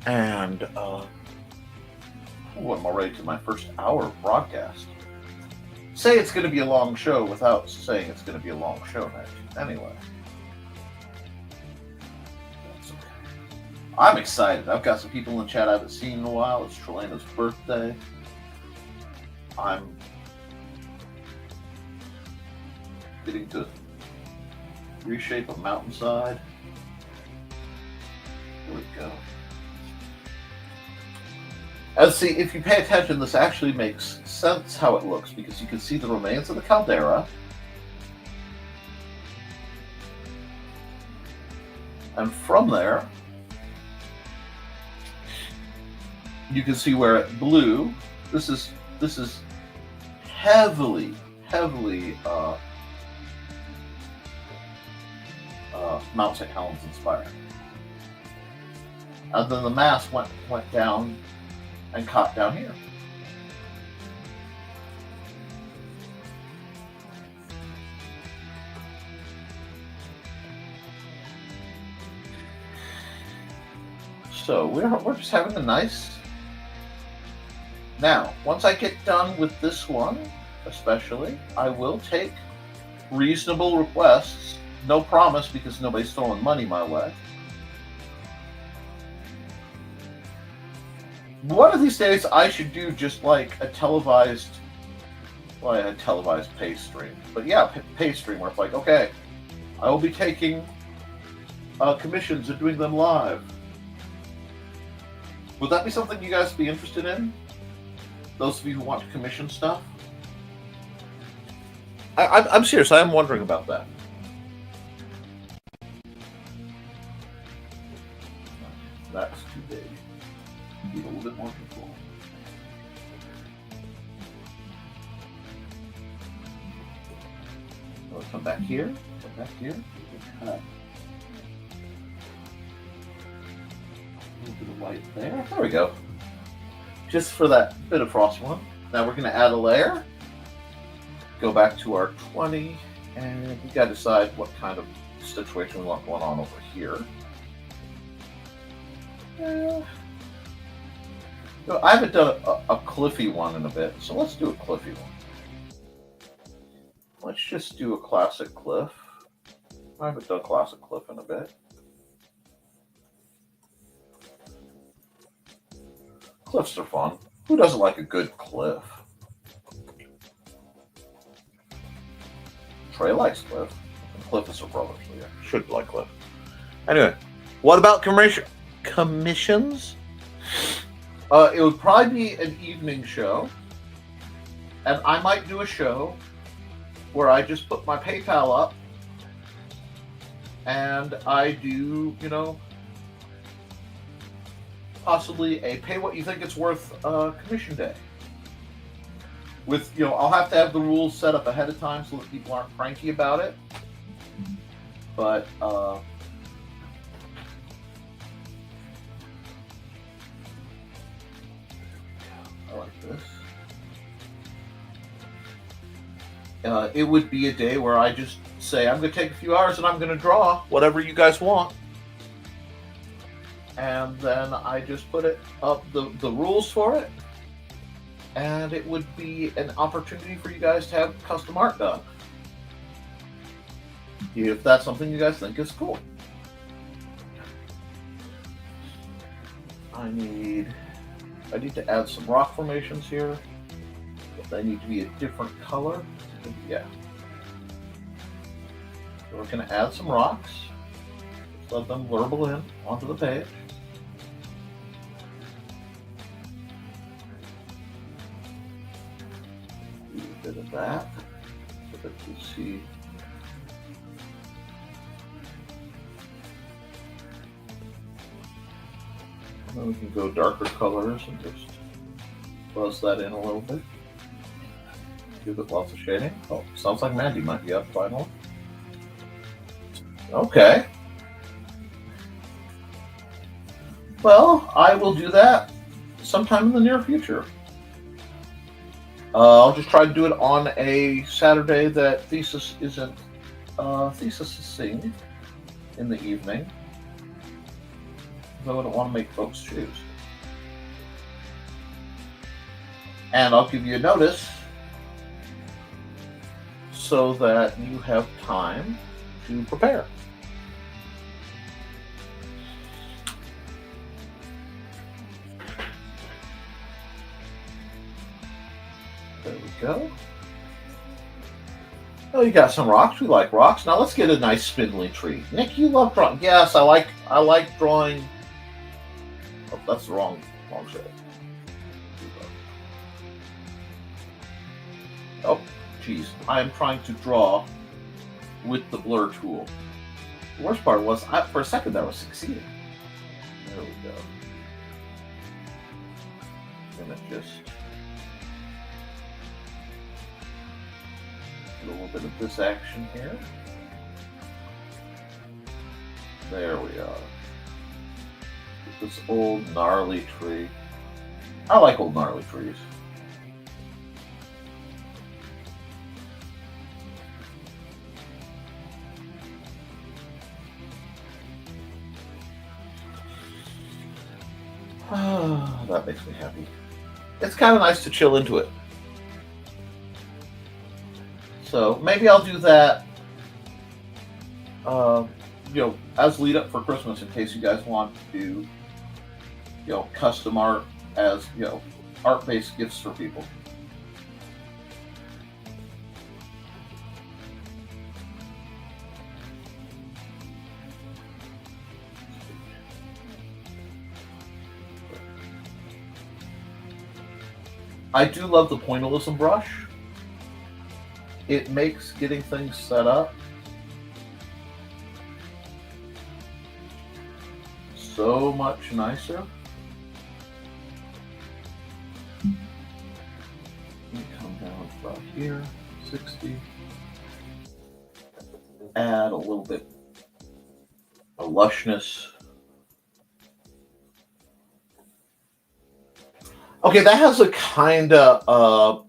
And I'm already to my first hour of broadcast. Say it's going to be a long show without saying it's going to be a long show, anyway. That's okay. I'm excited. I've got some people in the chat I haven't seen in a while. It's Trelena's birthday. I'm getting to reshape a mountainside. There we go. And see, if you pay attention, this actually makes sense how it looks, because you can see the remains of the caldera. And from there, you can see where it blew. This is heavily Mount St. Helens inspired. And then the mass went down and caught down here. So we're just having a nice. Now, once I get done with this one, especially, I will take reasonable requests. No promise, because nobody's throwing money my way. One of these days, I should do just like a televised pay stream. But yeah, pay stream where it's like, okay, I will be taking commissions and doing them live. Would that be something you guys would be interested in? Those of you who want to commission stuff? I'm serious. I am wondering about that. That's too big. Need a little bit more control. So come back here. Come back here. Cut. A little bit of white there. There we go. Just for that bit of frost one. Now we're going to add a layer. Go back to our 20, and we got to decide what kind of situation we want going on over here. I haven't done a cliffy one in a bit, so let's do a cliffy one. Let's just do a classic cliff. I haven't done classic cliff in a bit. Cliffs are fun. Who doesn't like a good cliff? Trey likes Cliff. And Cliff is her brother, so yeah, should like Cliff. Anyway, what about commissions? It would probably be an evening show, and I might do a show where I just put my PayPal up, and I do, possibly a pay what you think it's worth commission day. With, I'll have to have the rules set up ahead of time so that people aren't cranky about it. But, I like this. It would be a day where I just say I'm going to take a few hours and I'm going to draw whatever you guys want. And then I just put it up the rules for it. And it would be an opportunity for you guys to have custom art done. If that's something you guys think is cool. I need to add some rock formations here. They need to be a different color. Yeah. So we're going to add some rocks. Just let them blurble in onto the page. Do a bit of that so that you see. And then we can go darker colors and just buzz that in a little bit. Give it lots of shading. Oh, sounds like Mandy might be up finally. Okay. Well, I will do that sometime in the near future. I'll just try to do it on a Saturday that thesis isn't thesising in the evening. I wouldn't want to make folks choose. And I'll give you a notice so that you have time to prepare. There we go. Oh, you got some rocks. We like rocks. Now let's get a nice spindly tree. Nick, you love drawing. Yes, I like drawing. Oh, that's the wrong shape. Oh, geez. I am trying to draw with the blur tool. The worst part was, for a second, I was succeeding. There we go. I'm gonna just do a little bit of this action here. There we are. This old gnarly tree. I like old gnarly trees. That makes me happy. It's kind of nice to chill into it. So maybe I'll do that, as lead up for Christmas in case you guys want to do, custom art as, art-based gifts for people. I do love the pointillism brush. It makes getting things set up so much nicer. Let me come down about here, 60. Add a little bit of lushness. Okay, that has a kind of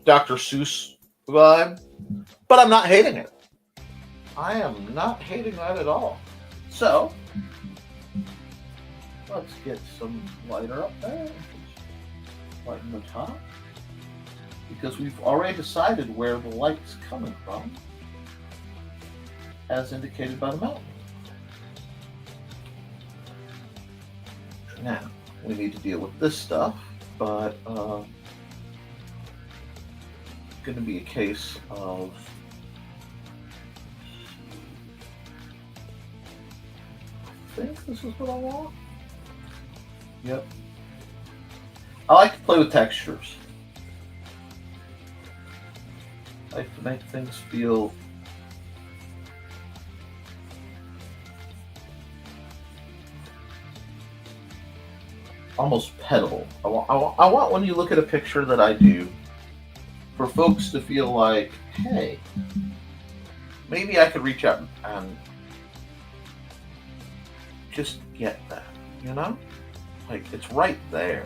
Dr. Seuss vibe, but I'm not hating it. I am not hating that at all. So, let's get some lighter up there. Lighten the top. Because we've already decided where the light's coming from, as indicated by the mountain. Now, we need to deal with this stuff, but it's going to be a case of I think this is what I want. Yep. I like to play with textures. I like to make things feel almost petable. I want when you look at a picture that I do, for folks to feel like, hey, maybe I could reach out and just get that, Like, it's right there.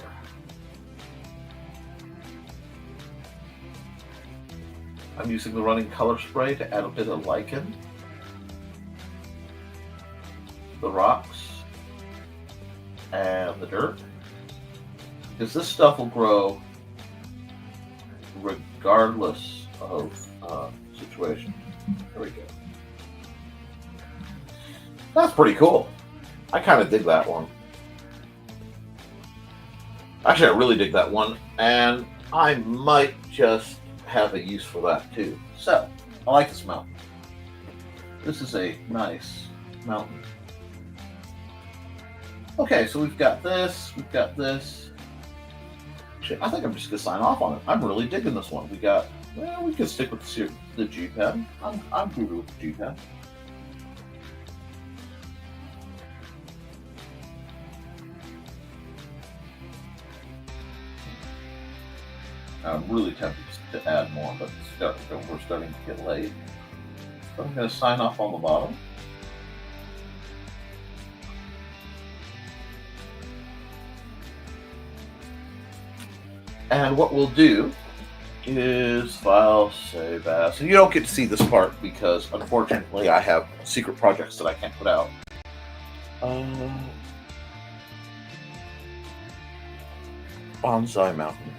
I'm using the running color spray to add a bit of lichen, the rocks, and the dirt. Because this stuff will grow regardless of situation. There we go. That's pretty cool. I kind of dig that one. Actually, I really dig that one, and I might just have a use for that too. So, I like this mountain. This is a nice mountain. Okay, so we've got this, Actually, I think I'm just gonna sign off on it. I'm really digging this one. We can stick with the G-pad. I'm good with the G-pad. I'm really tempted to add more, but we're starting to get late. So I'm going to sign off on the bottom. And what we'll do is file, save as. And you don't get to see this part because, unfortunately, I have secret projects that I can't put out. Bonsai Mountain.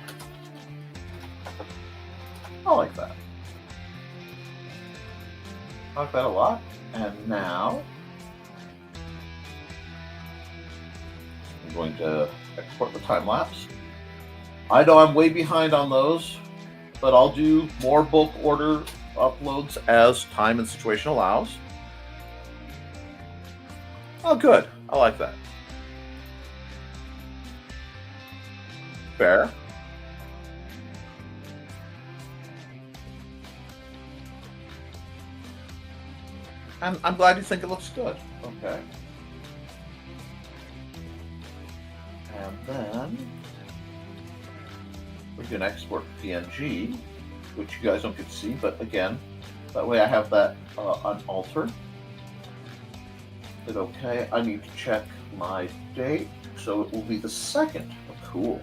I like that. I like that a lot. And now I'm going to export the time lapse. I know I'm way behind on those, but I'll do more bulk order uploads as time and situation allows. Oh, good. I like that. Fair. I'm glad you think it looks good. Okay. And then we can export PNG, which you guys don't get to see, but again, that way I have that unaltered. But okay, I need to check my date, so it will be the 2nd. Oh, cool.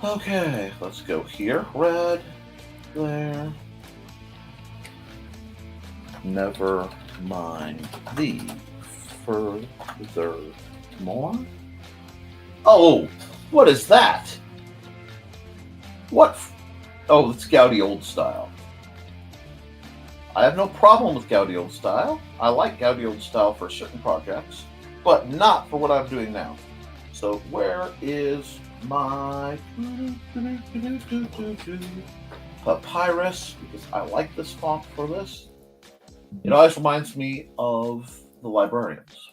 Okay, let's go here. Red, there. Nevermind the Furthermore. Oh, what is that? What? Oh, it's Gaudi Old Style. I have no problem with Gaudi Old Style. I like Gaudi Old Style for certain projects, but not for what I'm doing now. So where is my papyrus? Because I like this font for this. It always reminds me of the librarians.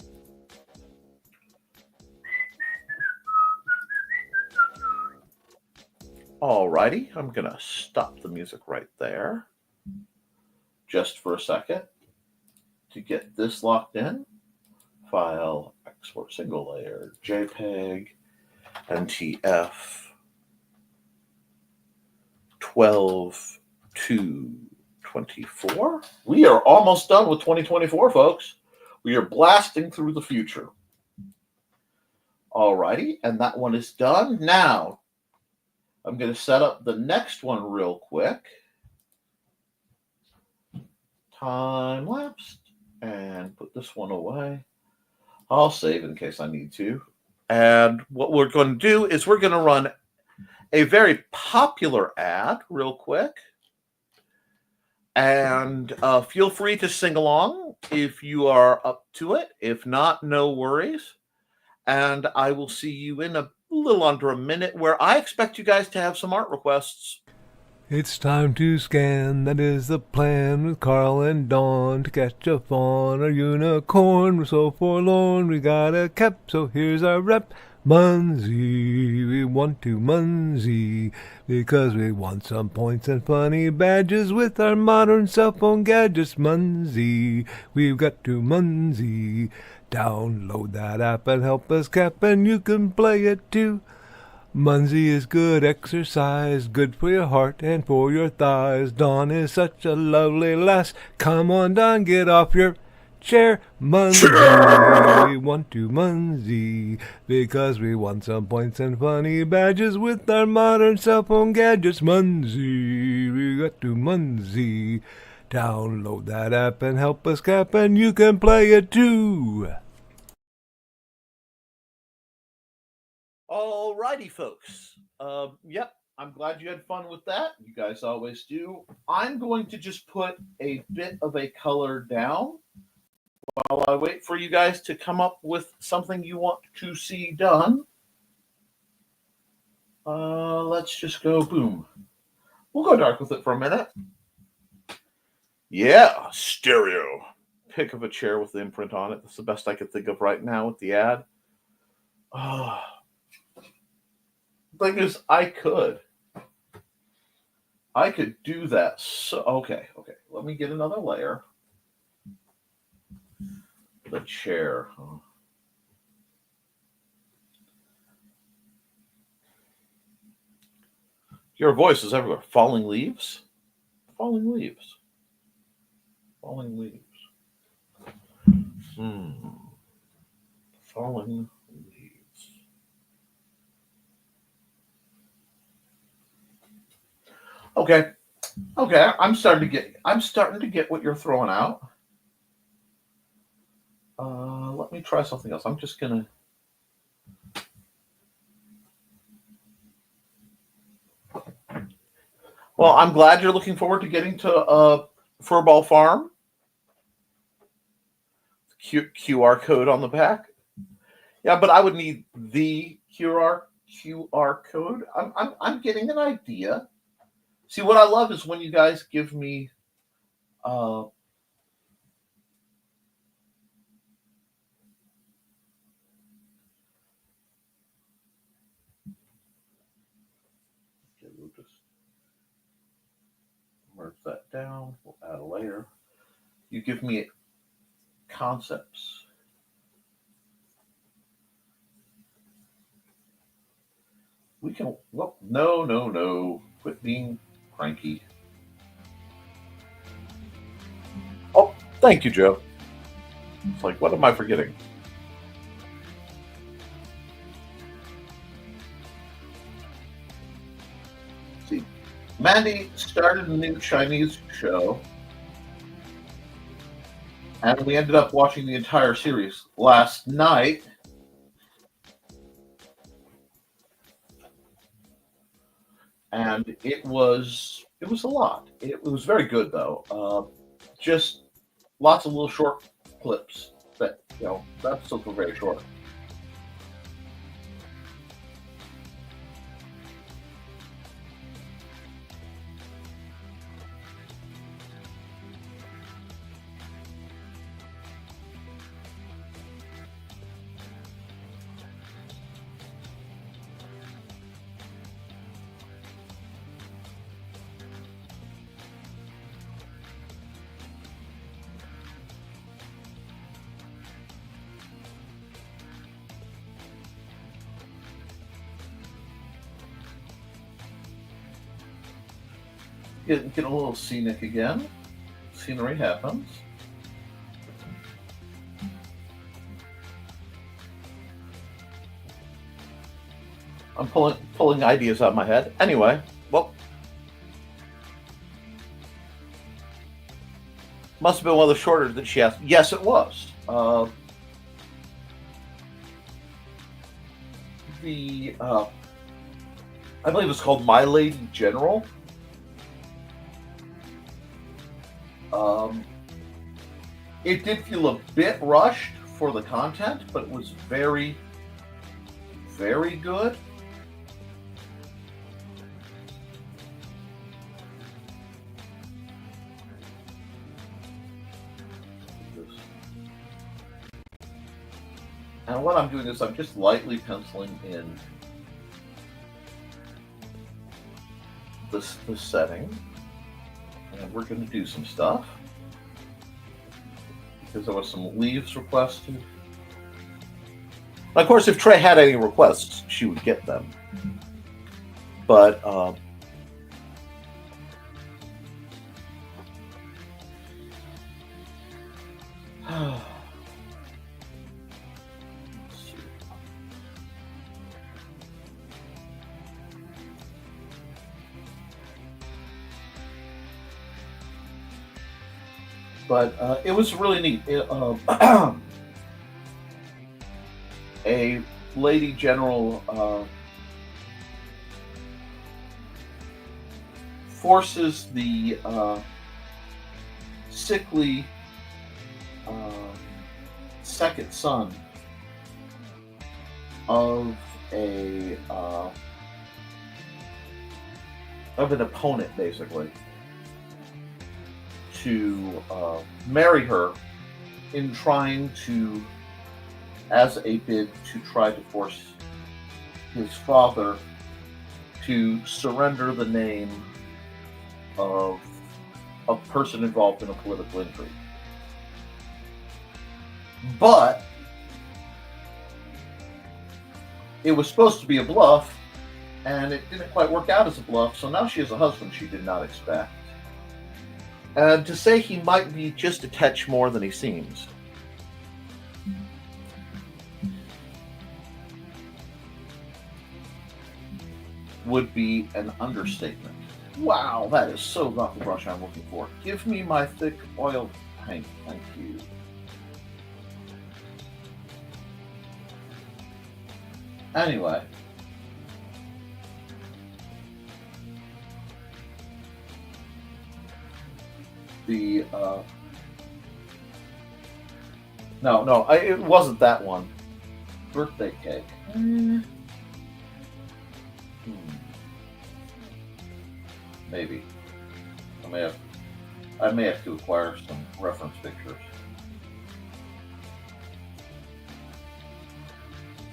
Alrighty, I'm gonna stop the music right there just for a second to get this locked in. File, export single layer, JPEG, NTF, 12/2/24. We are almost done with 2024, folks. We are blasting through the future. Alrighty, and that one is done. Now, I'm going to set up the next one real quick. Time lapsed, and put this one away. I'll save in case I need to. And what we're going to do is we're going to run a very popular ad real quick. And feel free to sing along if you are up to it. If not, no worries. And I will see you in a little under a minute where I expect you guys to have some art requests. It's time to scan, that is the plan, with Carl and Dawn to catch a fawn or unicorn. We're so forlorn, we got a cap, so here's our rep. Munsey, we want to Munsey, because we want some points and funny badges with our modern cell phone gadgets. Munsey, we've got to Munsey. Download that app and help us cap, and you can play it too. Munsey is good exercise, good for your heart and for your thighs. Dawn is such a lovely lass. Come on, Dawn, get off your Chair Munsey. We want to Munsey because we want some points and funny badges with our modern cell phone gadgets. Munsey, we got to Munsey. Download that app and help us cap, and you can play it too. Alrighty, folks. Yep, I'm glad you had fun with that. You guys always do. I'm going to just put a bit of a color down while I wait for you guys to come up with something you want to see done. Let's just go boom. We'll go dark with it for a minute. Yeah, stereo. Pick of a chair with the imprint on it. That's the best I could think of right now with the ad. Thing is, I could do that. So okay. Let me get another layer. The chair. Your voice is everywhere. Falling leaves. Falling leaves. Falling leaves. Falling leaves. Okay. I'm starting to get what you're throwing out. Let me try something else. I'm just gonna. Well, I'm glad you're looking forward to getting to Furball Farm. QR code on the back. Yeah, but I would need the QR code. I'm getting an idea. See, what I love is when you guys give me we'll just merge that down. We'll add a layer. You give me concepts. We can. Well, no. Quit being cranky. Oh, thank you, Joe. It's like, what am I forgetting? See, Mandy started a new Chinese show, and we ended up watching the entire series last night. And it was a lot. It was very good though. Just lots of little short clips that the episodes were very short. Get a little scenic again. Scenery happens. I'm pulling ideas out of my head. Anyway, well, must have been one of the shorter that she asked. Yes, it was. I believe it's called My Lady General. It did feel a bit rushed for the content, but it was very, very good. And what I'm doing is I'm just lightly penciling in this setting. And we're going to do some stuff. Because there was some leaves requested. Of course, if Trey had any requests, she would get them. But But it was really neat. A lady general forces the sickly second son of an opponent, basically, to marry her in trying to, as a bid to try to force his father to surrender the name of a person involved in a political intrigue. But it was supposed to be a bluff, and it didn't quite work out as a bluff, so now she has a husband she did not expect. And to say he might be just a touch more than he seems. Would be an understatement. Wow, that is so not the brush I'm looking for. Give me my thick oil paint, thank you. Anyway. The, No, it wasn't that one. Birthday cake. Maybe. I may have to acquire some reference pictures.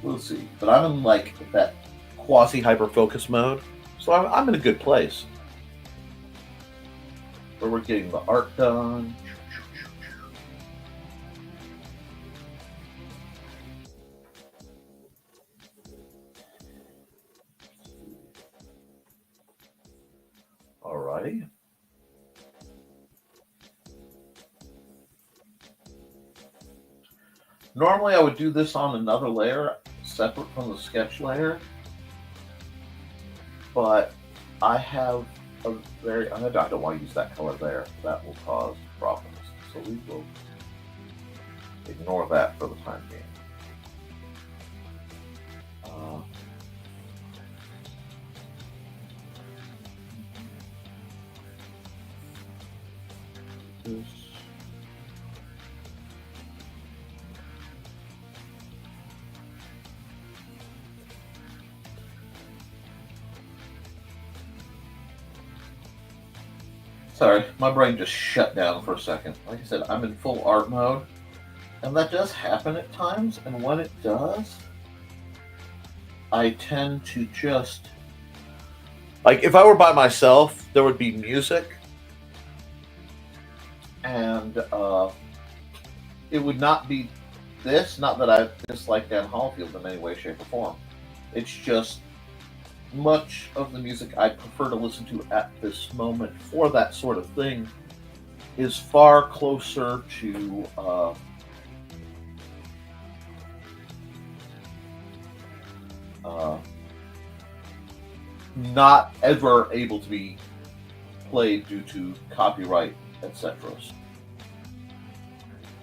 We'll see. But I'm in like that quasi hyper focus mode, so I'm in a good place. Where we're getting the art done. Alrighty. Normally I would do this on another layer, separate from the sketch layer. But I have a very... I don't want to use that color there. That will cause problems. So we will ignore that for the time being. Sorry, my brain just shut down for a second. Like I said, I'm in full art mode, and that does happen at times, and when it does, I tend to just... Like, if I were by myself, there would be music, and it would not be this. Not that I dislike Dan Hallfield in any way, shape, or form. It's just much of the music I prefer to listen to at this moment for that sort of thing is far closer to not ever able to be played due to copyright, etc.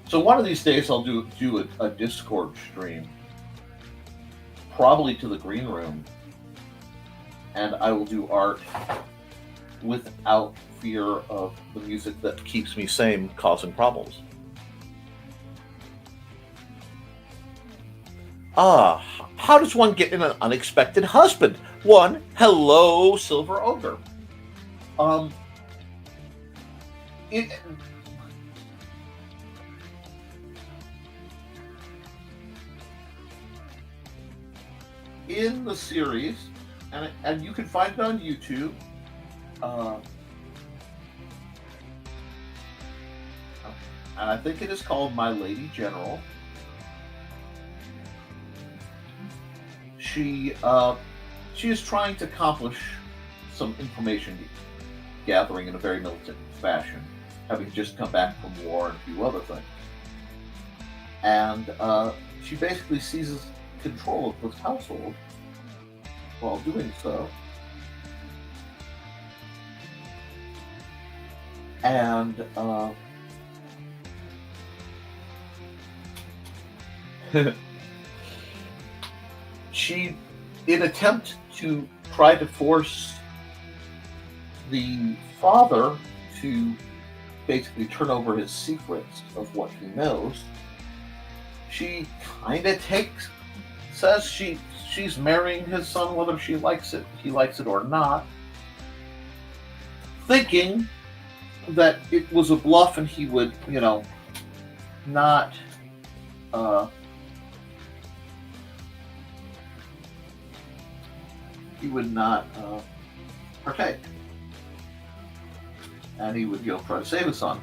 So one of these days I'll do a Discord stream, probably to the green room, and I will do art without fear of the music that keeps me sane causing problems. How does one get an unexpected husband? One, hello, Silver Ogre. In the series, and you can find it on YouTube. And I think it is called My Lady General. She is trying to accomplish some information gathering in a very militant fashion, having just come back from war and a few other things. And she basically seizes control of this household while doing so. And She, in attempt to try to force the father to basically turn over his secrets of what he knows, she kind of says she's marrying his son whether he likes it or not, thinking that it was a bluff and he would, not partake, and he would try to save his son.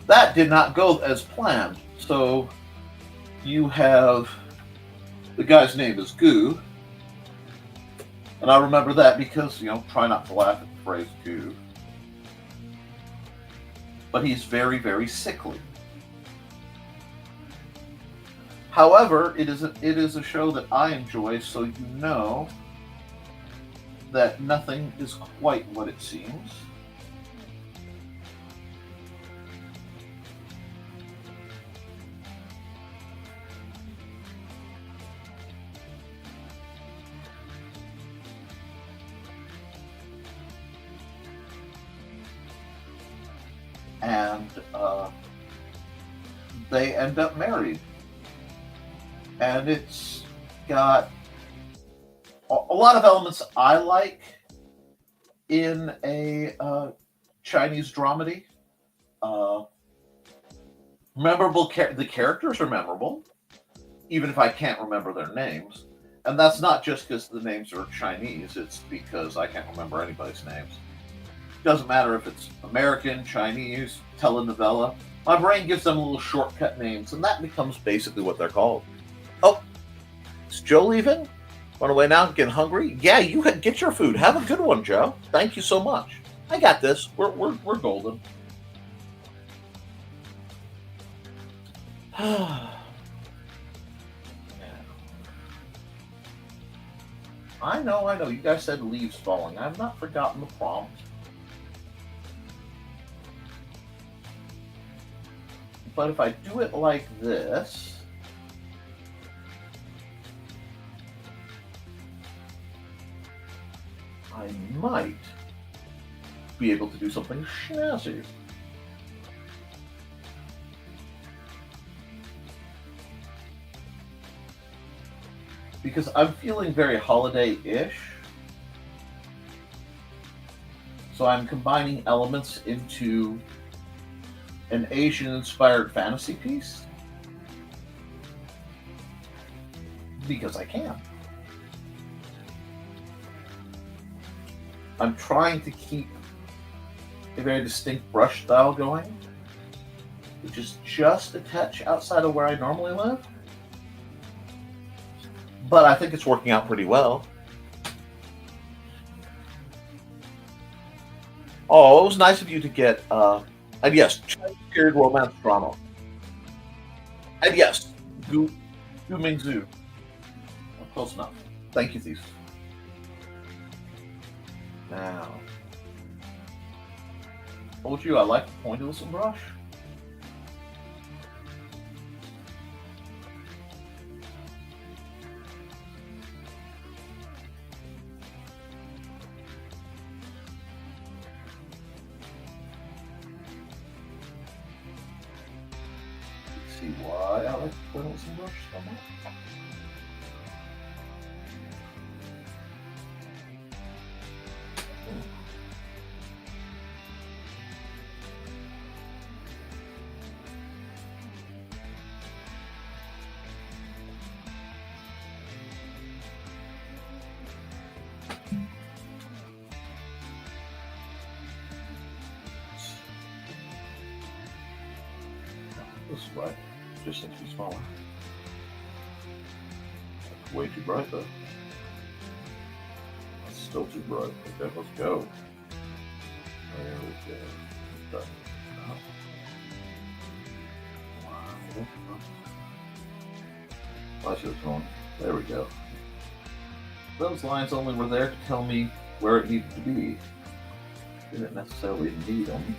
That did not go as planned. So you have, the guy's name is Goo, and I remember that because try not to laugh at the phrase Goo, but he's very, very sickly. However, it is a show that I enjoy, so that nothing is quite what it seems. And they end up married. And it's got a lot of elements I like in a Chinese dramedy. The characters are memorable, even if I can't remember their names. And that's not just because the names are Chinese, it's because I can't remember anybody's names. Doesn't matter if it's American, Chinese, telenovela. My brain gives them little shortcut names, and that becomes basically what they're called. Oh, is Joe leaving? Run away now? Getting hungry? Yeah, you get your food. Have a good one, Joe. Thank you so much. I got this. We're golden. I know. You guys said leaves falling. I've not forgotten the prompt. But if I do it like this, I might be able to do something snazzy. Because I'm feeling very holiday-ish. So I'm combining elements into an Asian-inspired fantasy piece. Because I can. I'm trying to keep a very distinct brush style going, which is just a touch outside of where I normally live. But I think it's working out pretty well. Oh, it was nice of you to get, and yes, Chinese period romance drama. And yes, Gu Mingzhu. Close enough. Thank you, Thief. Now, told you I like the pointillist brush. See why I like the pointillist brush so much. This is right. Just needs to be smaller. That's way too bright though. That's still too bright. Okay, let's go. There we go. Done. Wow. I should have gone. There we go. Those lines only were there to tell me where it needed to be. Didn't necessarily need them.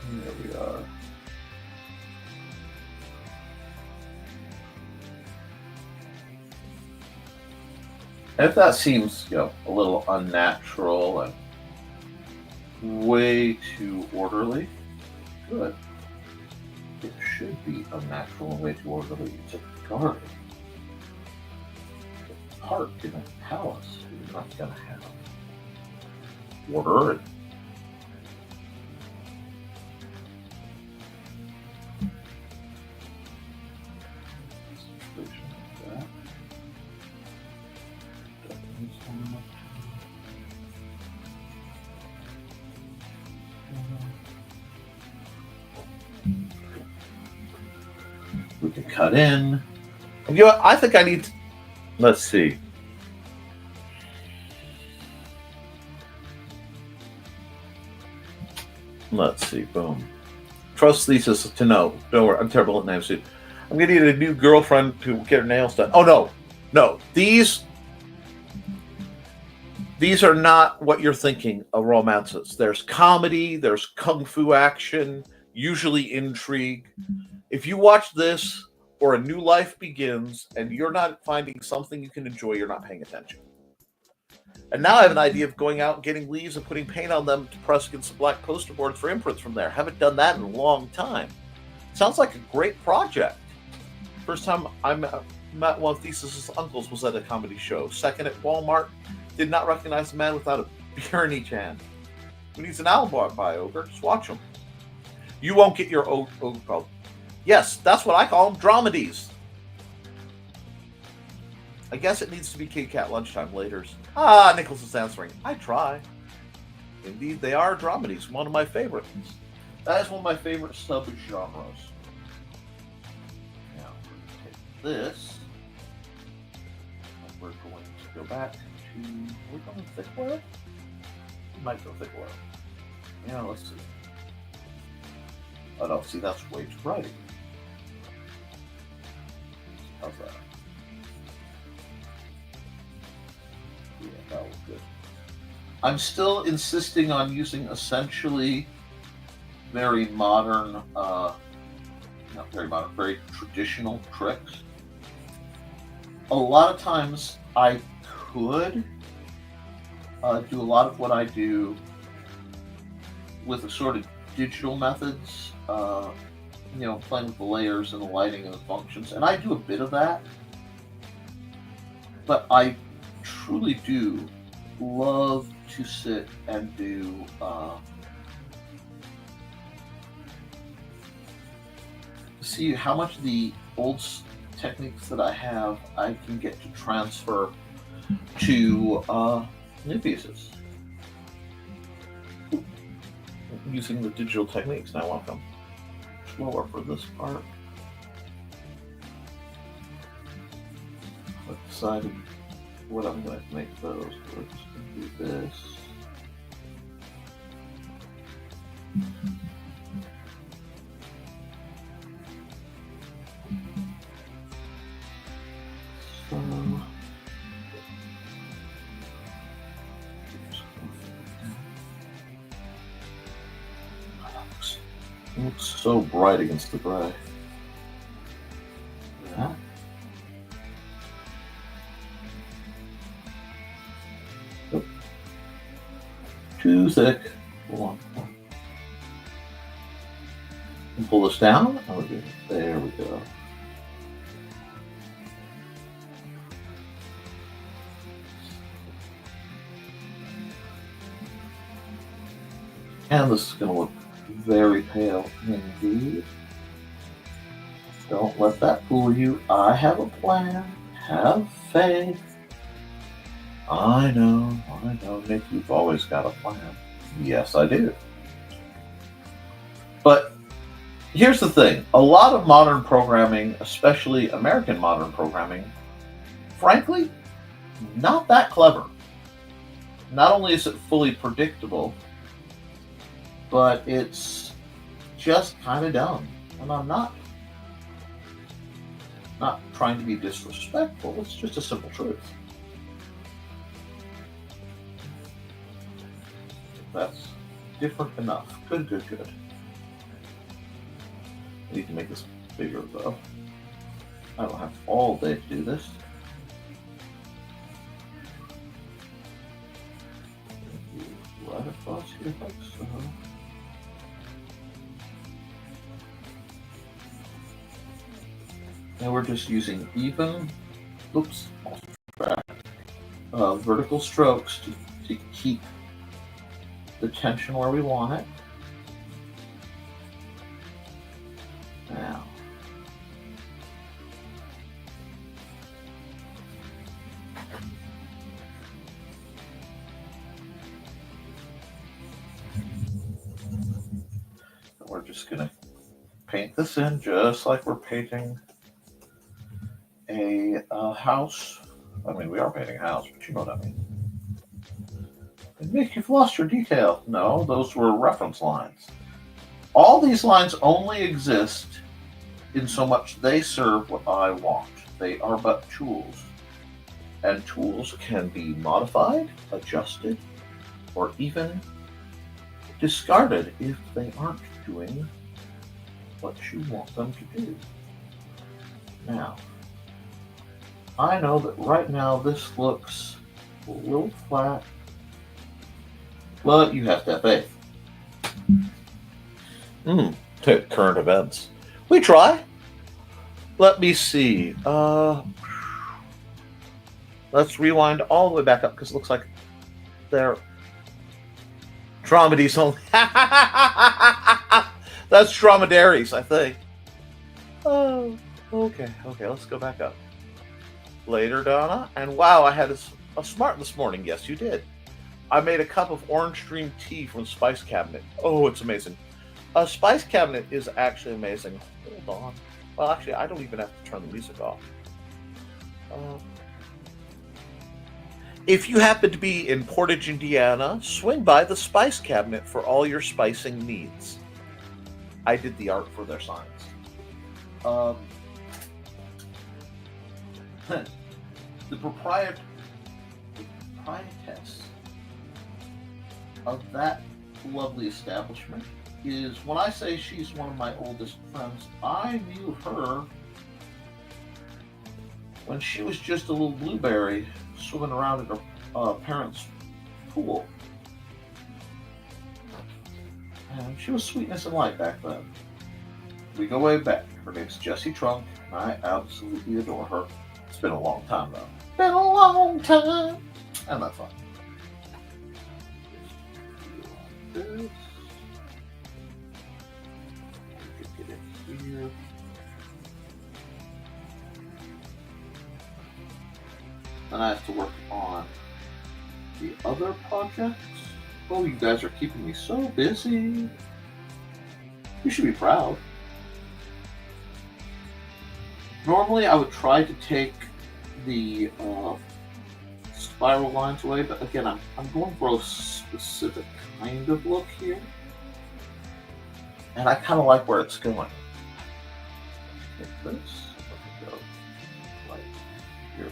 There we are. And if that seems, a little unnatural and way too orderly, good. It should be unnatural and way too orderly. It's a garden. A park in a palace. You're not going to have order and we can cut in. And you know what? I think I need to, let's see. Let's see. Boom. Trust thesis to know. Don't worry. I'm terrible at names. I'm going to need a new girlfriend to get her nails done. Oh, no. No. These are not what you're thinking of romances. There's comedy. There's kung fu action. Usually intrigue. If you watch this or A New Life Begins and you're not finding something you can enjoy, you're not paying attention. And now I have an idea of going out and getting leaves and putting paint on them to press against the black poster boards for imprints from there. Haven't done that in a long time. Sounds like a great project. First time I met one of Thesis' uncles was at a comedy show. Second at Walmart, did not recognize the man without a beer in each hand. Who needs an alibi, Ogre? Just watch him. You won't get your Ogre called. Yes, that's what I call them, dramedies. I guess it needs to be Kit Kat lunchtime laters. Ah, Nichols is answering. I try. Indeed, they are dramedies, one of my favorites. That is one of my favorite sub-genres. Now, we're going to take this, and we're going to go back to, we're going thick oil? We might go thick oil. Yeah, let's see. Oh no, see, that's way too bright. How's that? Yeah, that was good. I'm still insisting on using essentially very modern, not very modern, very traditional tricks. A lot of times I could do a lot of what I do with a sort of digital methods, playing with the layers and the lighting and the functions, and I do a bit of that, but I truly do love to sit and do see how much of the old techniques that I have I can get to transfer to new pieces using the digital techniques. And I want them slower for this part. I've decided what I'm going to make those. We're just going to do this. It looks so bright against the gray. Yeah. Oh. Too thick. Hold on. And pull this down. Oh, there we go. And this is going to look very pale indeed. Don't let that fool you. I have a plan. Have faith. I know, Nick, you've always got a plan. Yes, I do. But here's the thing. A lot of modern programming, especially American modern programming, frankly, not that clever. Not only is it fully predictable, but it's just kind of dumb. And I'm not trying to be disrespectful. It's just a simple truth. That's different enough. Good. I need to make this bigger though. I don't have all day to do this. like so. And we're just using even, vertical strokes to keep the tension where we want it. Now, we're just going to paint this in just like we're painting a house. I mean, we are painting a house, but you know what I mean. Nick, you've lost your detail. No, those were reference lines. All these lines only exist in so much they serve what I want. They are but tools. And tools can be modified, adjusted, or even discarded if they aren't doing what you want them to do. Now, I know that right now this looks a little flat, but you have to have faith. Current events. We try. Let me see. Let's rewind all the way back up because it looks like they're dramedies only. That's dromedaries, I think. Oh, okay. Let's go back up. Later, Donna. And wow, I had a smart this morning. Yes, you did. I made a cup of orange dream tea from the spice cabinet. Oh, it's amazing. A spice cabinet is actually amazing. Hold on. Well, actually, I don't even have to turn the music off. If you happen to be in Portage, Indiana, swing by the spice cabinet for all your spicing needs. I did the art for their signs. The proprietress of that lovely establishment is, when I say she's one of my oldest friends, I knew her when she was just a little blueberry swimming around at her parents' pool. And she was sweetness and light back then. We go way back. Her name's Jessie Trunk, and I absolutely adore her. It's been a long time, though. Been a long time. And that's fine. This. Get it here. Then I have to work on the other projects. Oh, you guys are keeping me so busy. You should be proud. Normally, I would try to take the spiral lines away, but again, I'm going for a specific kind of look here, and I kind of like where it's going. Take this, let it go right here.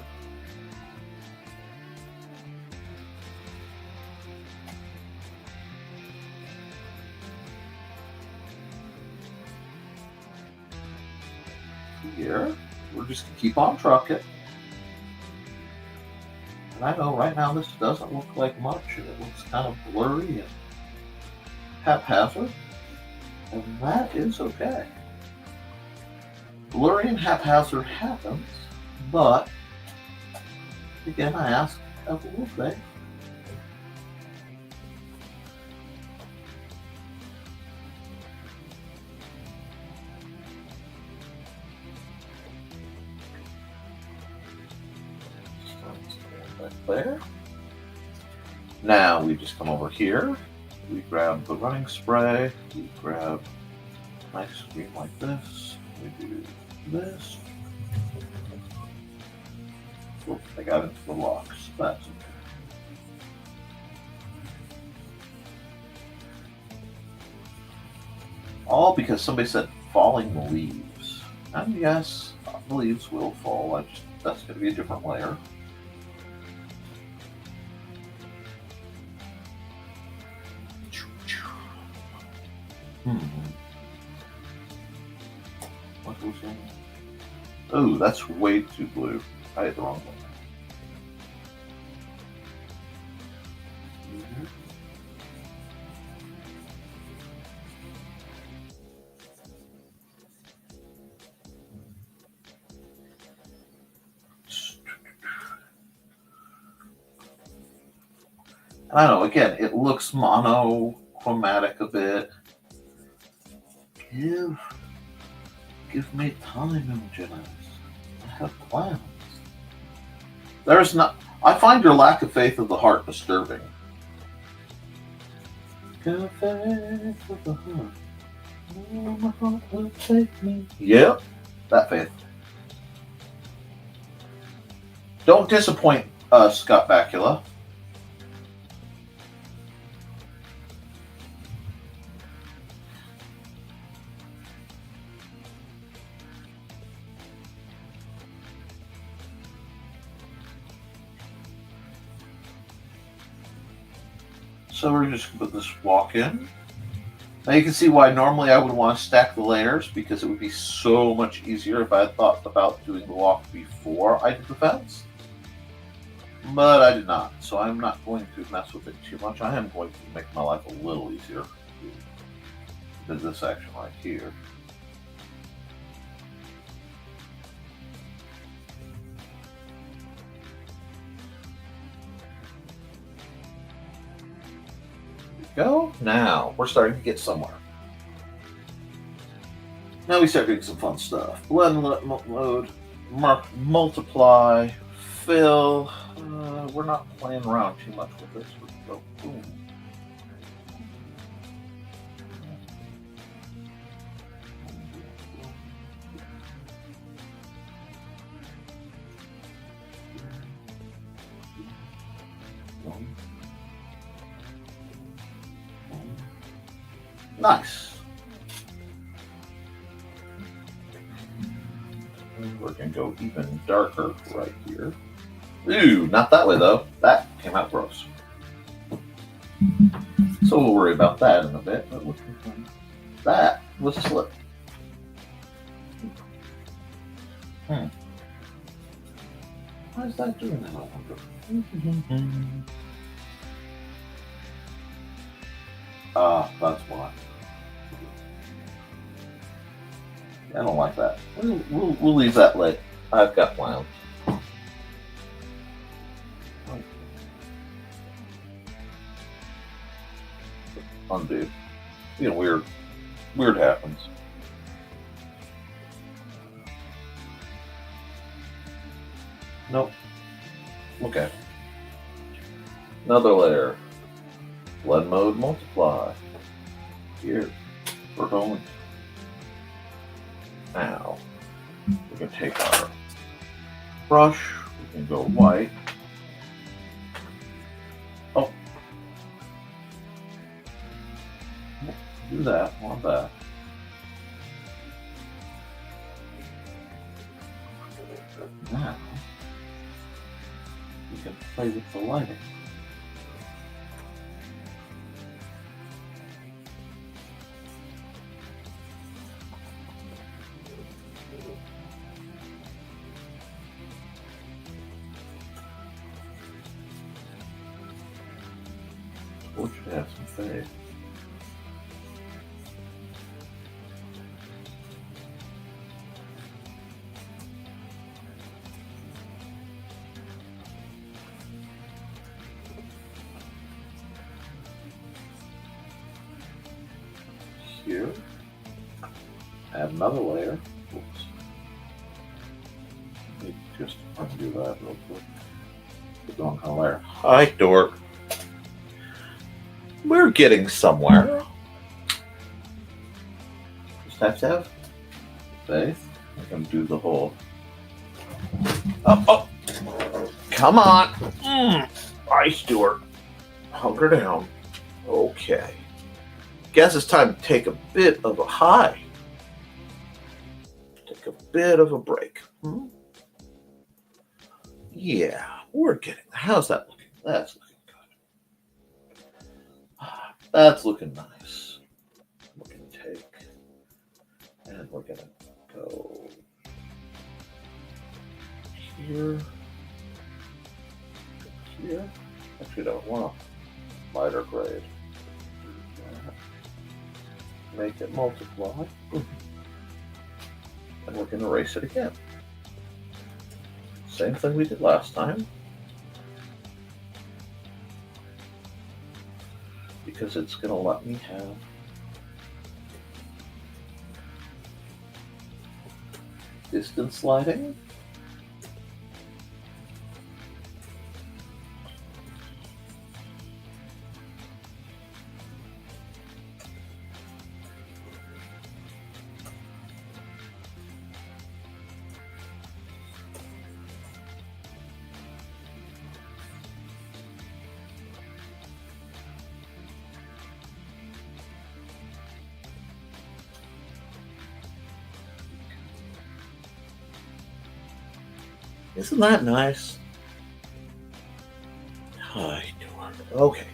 Here, we're just gonna keep on trucking. And I know right now this doesn't look like much, and it looks kind of blurry and haphazard, and that is okay. Blurry and haphazard happens, but again, I ask of a little faith. There. Now we just come over here, we grab the running spray, we grab a nice screen like this, we do this. Oops, I got into the locks, that's okay. All because somebody said falling leaves. And yes, the leaves will fall, that's going to be a different layer. What was that? Oh, that's way too blue. I had the wrong one. I don't know, again, it looks monochromatic a bit. Give me time, Imogen. I have plans. I find your lack of faith of the heart disturbing. Got faith of the heart. Oh, my heart will take me. Yep, that faith. Don't disappoint us, Scott Bakula. So we're just going to put this walk in. Now you can see why normally I would want to stack the layers, because it would be so much easier if I had thought about doing the walk before I did the fence. But I did not, so I'm not going to mess with it too much. I am going to make my life a little easier than this section right here. Go. Now we're starting to get somewhere. Now we start doing some fun stuff. Blend, load, mark, multiply, fill. We're not playing around too much with this. We can go boom. Nice. We're going to go even darker right here. Ooh, not that way though. That came out gross. So we'll worry about that in a bit. But that was a slip. Why is that doing that? I wonder. That's why. I don't like that. We'll leave that late. I've got plans. Undo. You know, weird happens. Nope. Okay. Another layer. Blend mode, multiply. Here. We're going. Now, we can take our brush. We can go white. Oh. Do that on that. Now, we can play with the lighting. We should have some fade. Here, add another layer. Oops. Let me just undo that real quick. Put the wrong kind of layer. Hi, dork. We're getting somewhere. Just have to have faith. I can do the whole. Oh, come on. Ice Stewart. Hunker down. Okay. Guess it's time to take a bit of a high. Take a bit of a break. Yeah, we're getting. How's that looking? That's looking good. That's looking nice. We're going to take, and we're going to go here. Here. Actually, I don't want a lighter grade. Make it multiply. And we're going to erase it again. Same thing we did last time. because it's going to let me have distance sliding. Isn't that nice? Hi, okay.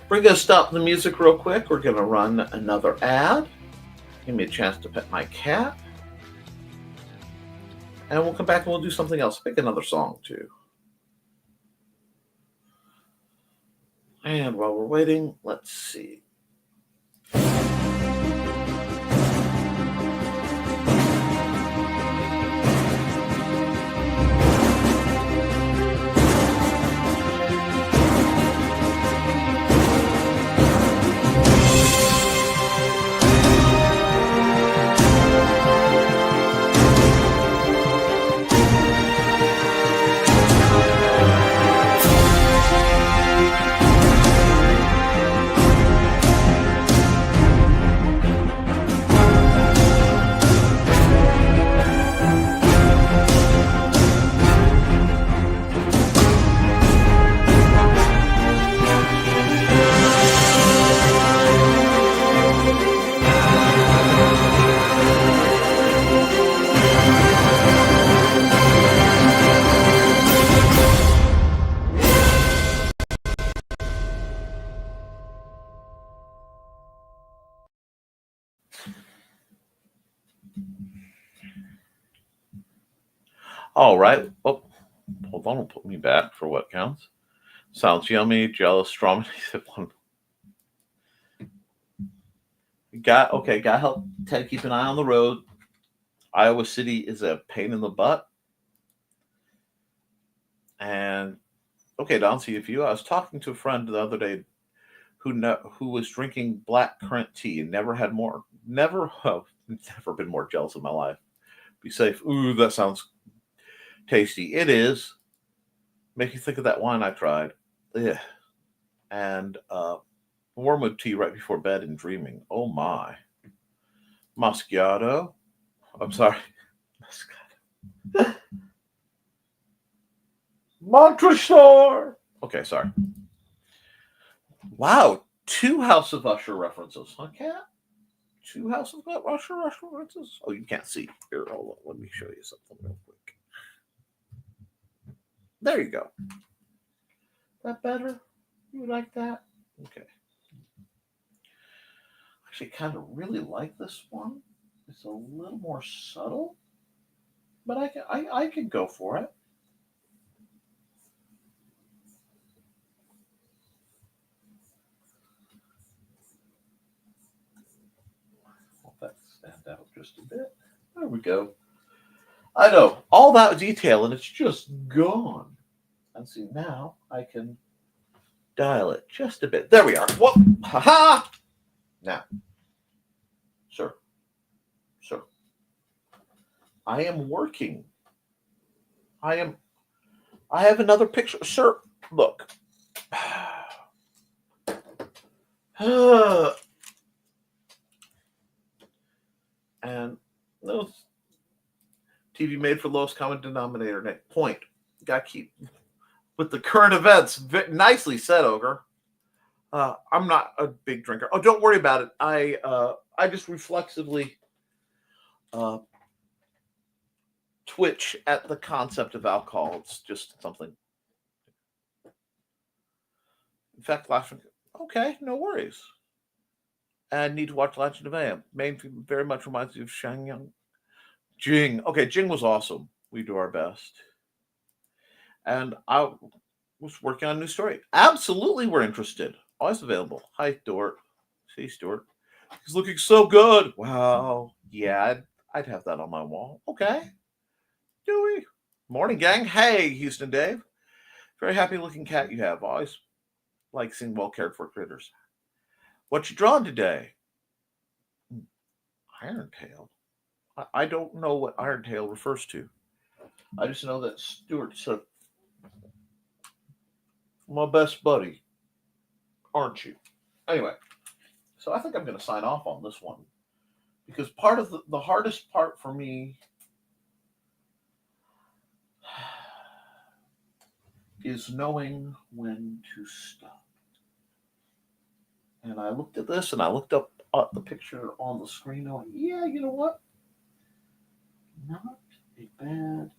We're going to stop the music real quick. We're going to run another ad. Give me a chance to pet my cat. And we'll come back and we'll do something else. Pick another song, too. And while we're waiting, let's see. All right. Oh, hold on. We'll put me back for what counts. Sounds yummy. Jealous. Strawberry. Got to help Ted keep an eye on the road. Iowa City is a pain in the butt. And okay, Don, see if you. I was talking to a friend the other day who was drinking black currant tea and never been more jealous in my life. Be safe. Ooh, that sounds tasty. It is. Make you think of that wine I tried. Yeah. And wormwood tea right before bed and dreaming. Oh my. Moscato. I'm sorry. Moscato. Montressor. Okay, sorry. Wow. 2 House of Usher references. Huh, Cat? 2 House of Usher references? Oh, you can't see. Here, hold on. Let me show you something real quick. There you go. That better? You like that? Okay. Actually, kind of really like this one. It's a little more subtle, but I could go for it. Let that stand out just a bit. There we go. I know all that detail, and it's just gone. And see, now I can dial it just a bit. There we are. Whoop! Ha ha! Now, sir, I am working. I have another picture, sir. Look. And no TV made for lowest common denominator. Point. Got to keep with the current events. Nicely said, Ogre. I'm not a big drinker. Oh, don't worry about it. I just reflexively twitch at the concept of alcohol. It's just something. In fact, okay, no worries. And need to watch Legend of Am. Main theme very much reminds me of Shangyang. Jing. Okay, Jing was awesome. We do our best. And I was working on a new story. Absolutely, we're interested. Always available. Hi, Stuart. See, Stuart. He's looking so good. Wow. Yeah, I'd have that on my wall. Okay. Dewey. Morning, gang. Hey, Houston Dave. Very happy looking cat you have. Always like seeing well cared for critters. What you drawing today? Irontail. I don't know what Irontail refers to. I just know that Stuart's my best buddy, aren't you? Anyway, so I think I'm going to sign off on this one because part of the hardest part for me is knowing when to stop. And I looked at this and I looked up at the picture on the screen and I went, yeah, you know what? Not a bad time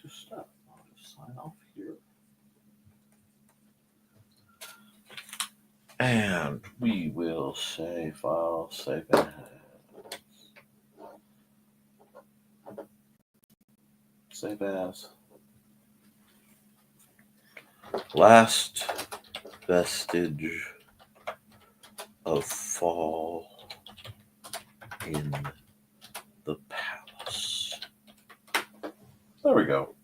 to stop. I'll just sign off here. And we will say file, save as. Save as. Last vestige of fall in the palace. There we go.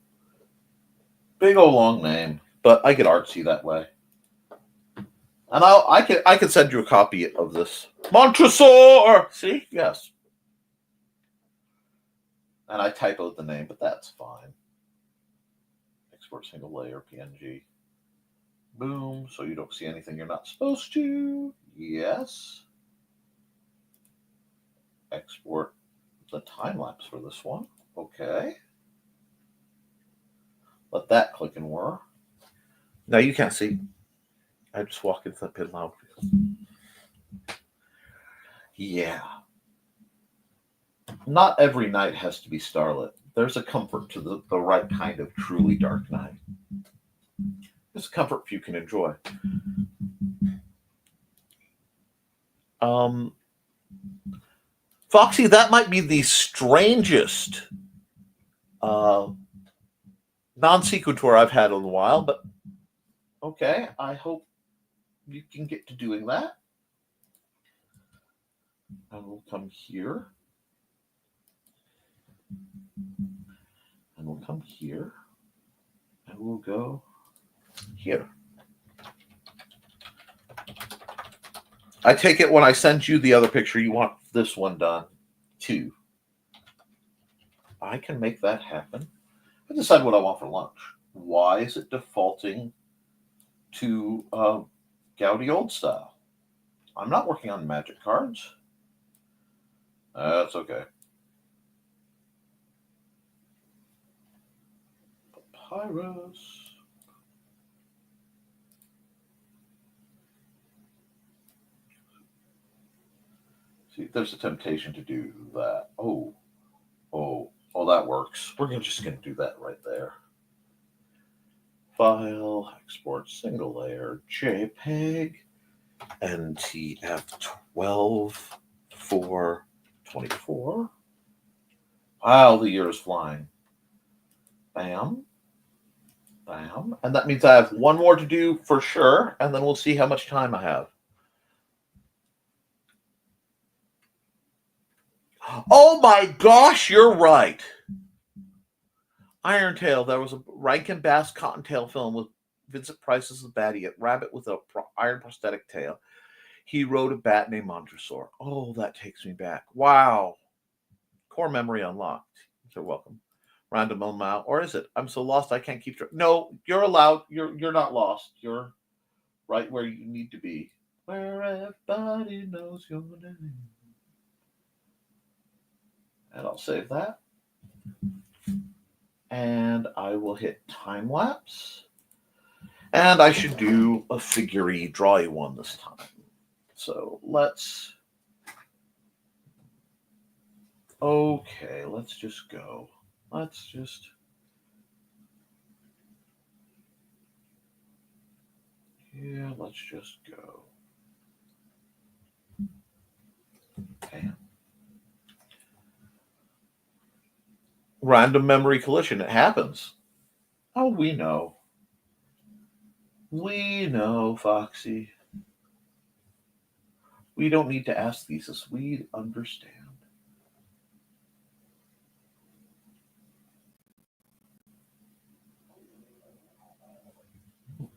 Big old long name, but I get artsy that way. And I can send you a copy of this. Montresor! See? Yes. And I typoed the name, but that's fine. Export single layer PNG. Boom. So you don't see anything you're not supposed to. Yes. Export the time lapse for this one. Okay. Let that click and whir. Now you can't see. I just walk into the pit lounge. Yeah. Not every night has to be starlit. There's a comfort to the right kind of truly dark night. There's a comfort you can enjoy. Foxy, that might be the strangest non-sequitur I've had in a while, but okay, I hope you can get to doing that. And we'll come here. And we'll come here. And we'll go here. I take it when I send you the other picture, you want this one done too. I can make that happen. I decide what I want for lunch. Why is it defaulting to Gaudy old style? I'm not working on magic cards. That's okay. Papyrus. See, there's a temptation to do that. Oh, that works. We're just going to do that right there. File, export single layer, JPEG, NTF12 for 24. Wow, the year is flying. Bam. Bam. And that means I have one more to do for sure, and then we'll see how much time I have. Oh my gosh, you're right. Irontail, there was a Rankin Bass Cottontail film with Vincent Price as the baddie, a rabbit with an iron prosthetic tail. He rode a bat named Montresor. Oh, that takes me back. Wow. Core memory unlocked. You're welcome. Random amount, or is it? I'm so lost I can't keep track. No, you're allowed. You're not lost. You're right where you need to be. Where everybody knows your name. And I'll save that. And I will hit time lapse. And I should do a figure-y, drawy one this time. So let's. Okay, let's just go. Let's just. Yeah, let's just go. Bam. Random memory collision. It happens. Oh, we know. We know, Foxy. We don't need to ask thesis. We understand.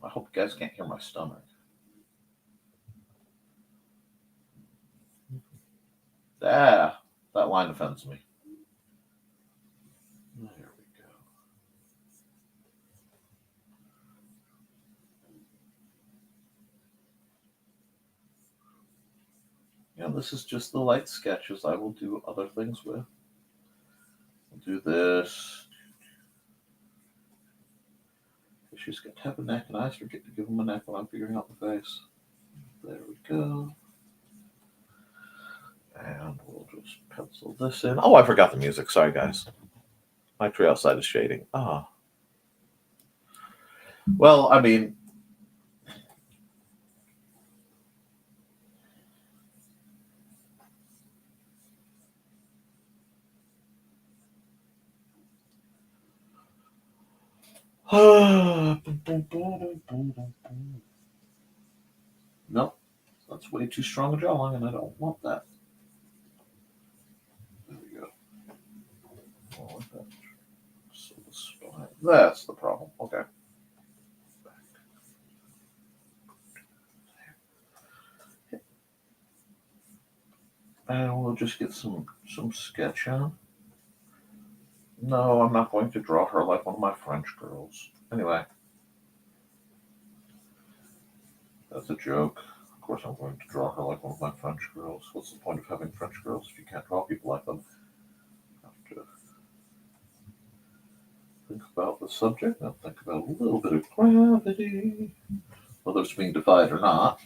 I hope you guys can't hear my stomach. Ah, that line offends me. There we go. Yeah, this is just the light sketches. I will do other things with. I'll do this. She's got to have a neck, and I forget to give him a neck when I'm figuring out the face. There we go. And we'll just pencil this in. Oh, I forgot the music. Sorry, guys. My tree outside is shading. Ah. Well, I mean, no, that's way too strong a jawline, and I don't want that. There we go. So the spine. That's the problem. Okay. And we'll just get some sketch on. No, I'm not going to draw her like one of my French girls. Anyway. That's a joke. Of course I'm going to draw her like one of my French girls. What's the point of having French girls if you can't draw people like them? You have to think about the subject and think about a little bit of gravity. Whether it's being defied or not.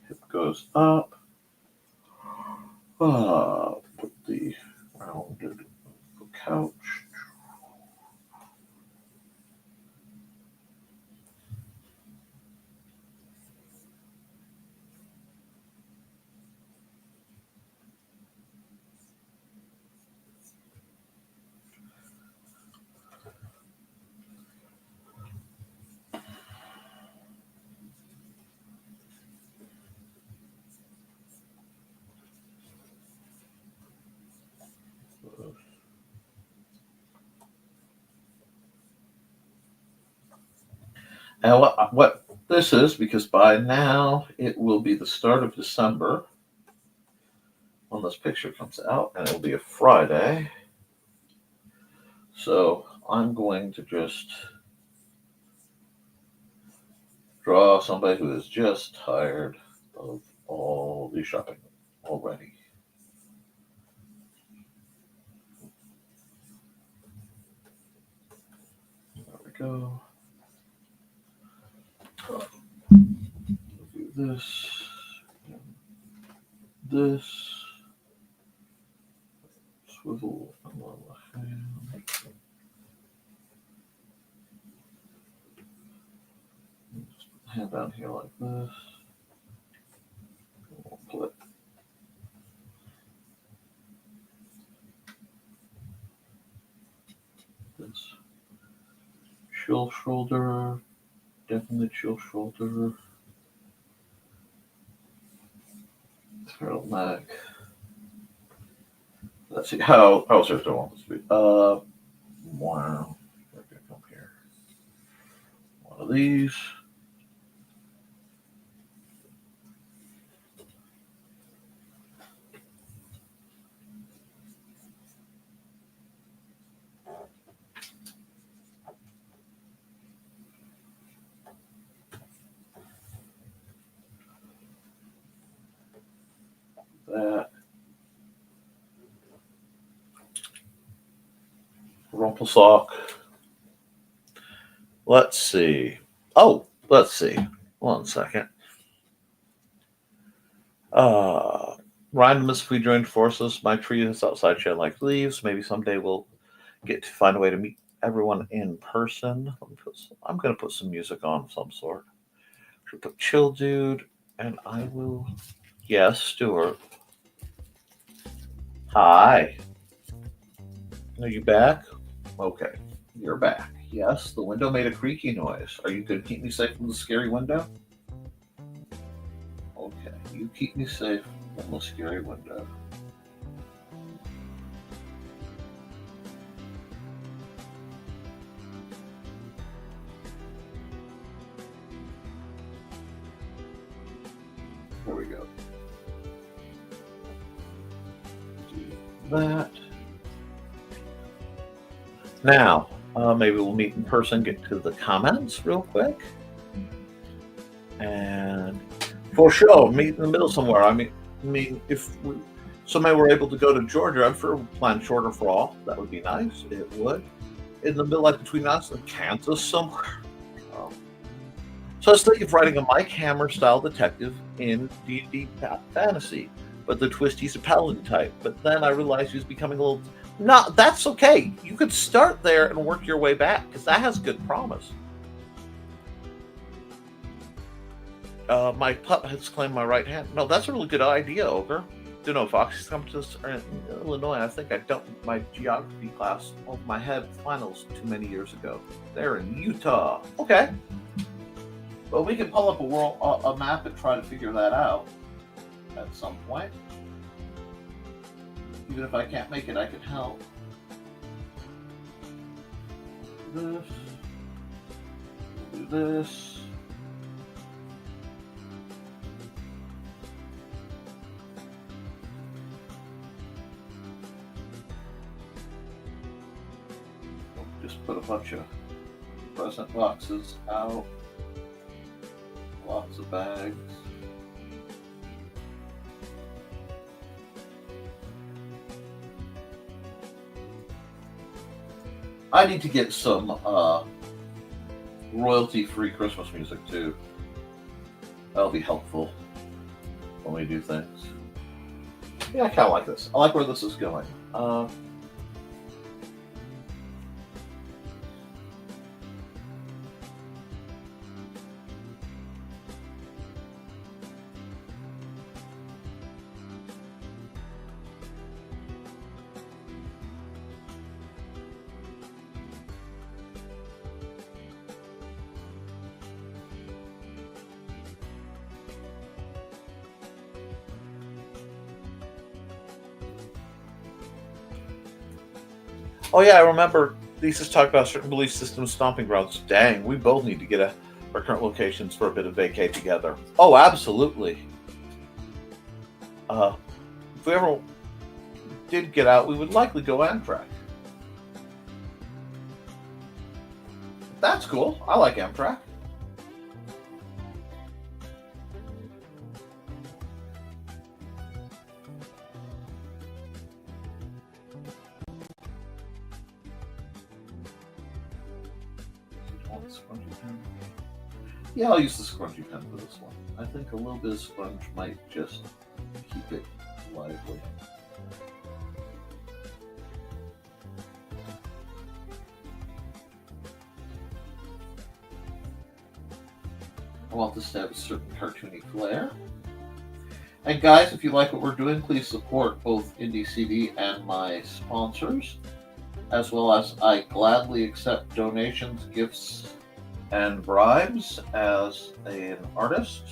Hip goes up. Put the rounded couch. And what this is, because by now it will be the start of December when this picture comes out, and it'll be a Friday. So I'm going to just draw somebody who is just tired of all the shopping already. There we go. Do this. This. Swivel on the hand. Just put the hand down here like this. We'll put this chill shoulder, definitely chill shoulder, turtleneck. Let's see how serious do I want this to be? Wow, we're gonna come here. One of these. That. Rumple sock. Let's see. Oh, let's see. 1 second. Randomness if we joined forces. My tree is outside shed like leaves. Maybe someday we'll get to find a way to meet everyone in person. I'm going to put some music on of some sort. Should put chill dude, and I will. Yes, Stuart. Hi. Are you back? Okay, you're back. Yes, the window made a creaky noise. Are you going to keep me safe from the scary window? Okay, you keep me safe from the scary window. There we go. Do that. Now, maybe we'll meet in person, get to the comments real quick. And for sure, meet in the middle somewhere. I mean, if somebody were able to go to Georgia, I'd for plan shorter for all. That would be nice. It would. In the middle, like between us and Kansas somewhere. So I was thinking of writing a Mike Hammer style detective in D&D fantasy, but the twist, he's a paladin type. But then I realized he was becoming a little. No, that's okay. You could start there and work your way back because that has good promise. My pup has claimed my right hand. No, that's a really good idea, Ogre. Don't know if Foxy's come to us in Illinois. I think I dumped my geography class over my head finals too many years ago. They're in Utah. Okay. Well, we can pull up a map and try to figure that out at some point. Even if I can't make it, I can help. Do this. Just put a bunch of present boxes out. Lots of bags. I need to get some royalty-free Christmas music too. That'll be helpful when we do things. Yeah, I kind of like this. I like where this is going. Oh yeah, I remember Lisa's talked about certain belief system stomping grounds. Dang, we both need to get our current locations for a bit of vacay together. Oh, absolutely. If we ever did get out, we would likely go Amtrak. That's cool. I like Amtrak. Yeah, I'll use the scrunchy pen for this one. I think a little bit of scrunch might just keep it lively. I want this to have a certain cartoony flair. And guys, if you like what we're doing, please support both Indie CD and my sponsors, as well as I gladly accept donations, gifts, and bribes as an artist.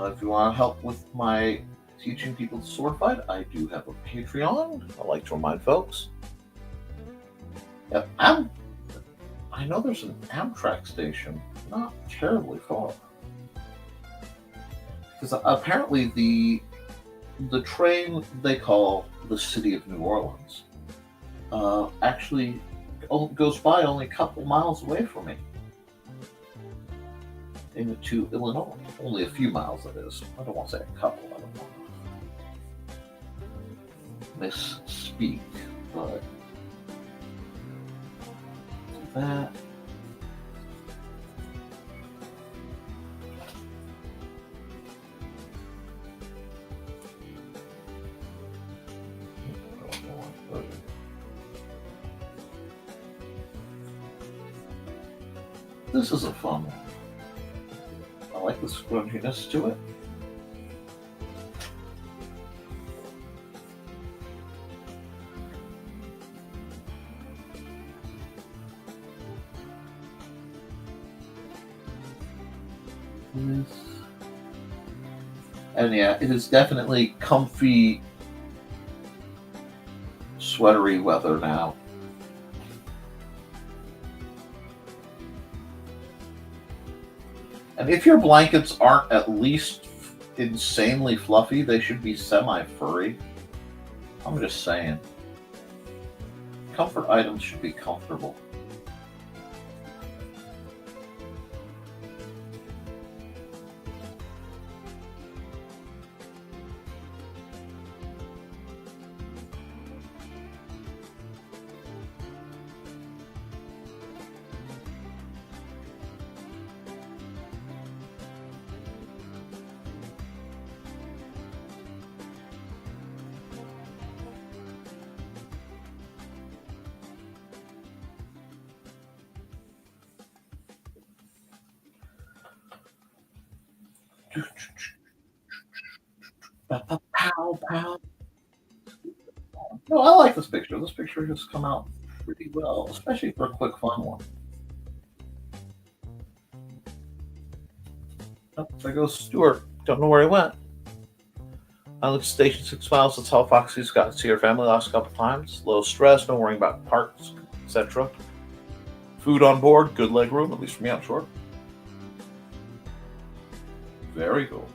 If you want to help with my teaching people to sword fight, I do have a Patreon. I like to remind folks. Yep, I know there's an Amtrak station not terribly far. Because apparently the train they call the City of New Orleans actually goes by only a couple miles away from me into Illinois. Only a few miles, that is. I don't want to say a couple. I don't want to misspeak, but that. This is a fun one. I like the scrunchiness to it. And yeah, it is definitely comfy, sweatery weather now. And if your blankets aren't at least insanely fluffy, they should be semi-furry. I'm just saying. Comfort items should be comfortable. Pow, pow. No, I like this picture. This picture has come out pretty well, especially for a quick, fun one. Oh, there goes Stuart. Don't know where he went. I looked at Station 6 Miles. That's how Foxy's got to see her family last couple times. Low stress, no worrying about parks, etc. Food on board, good leg room, at least for me, I'm sure. Very cool.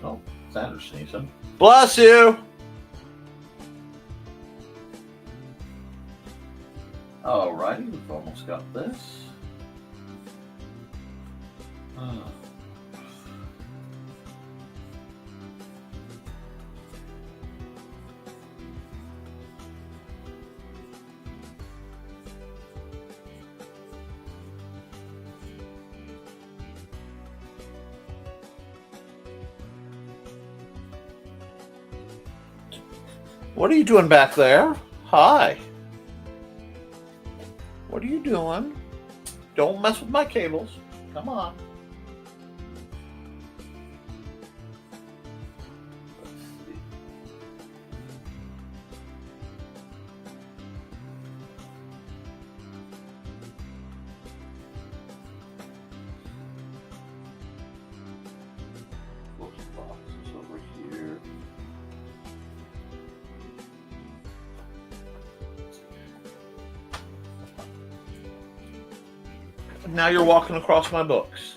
Oh, Sanders sneezing. Bless you! Alrighty, we've almost got this. What are you doing back there? Hi. What are you doing? Don't mess with my cables. Come on. Let's see. Those boxes over here. Now you're walking across my books.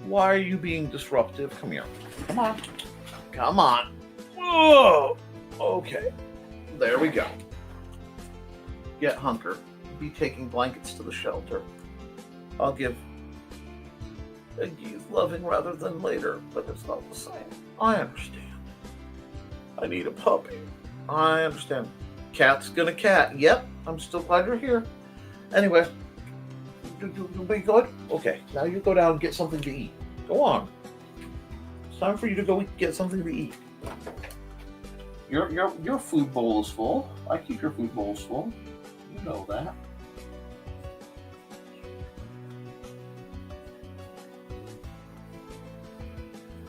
Why are you being disruptive? Come here. Come on. Come on. Whoa. Okay. There we go. Get Hunker. Be taking blankets to the shelter. I'll give Iggy's loving rather than later, but it's not the same. I understand. I need a puppy. I understand. Cat's gonna cat. Yep. I'm still glad you're here. Anyway. Be good? Okay, now you go down and get something to eat. Go on. It's time for you to go get something to eat. Your food bowl is full. I keep your food bowls full. You know that.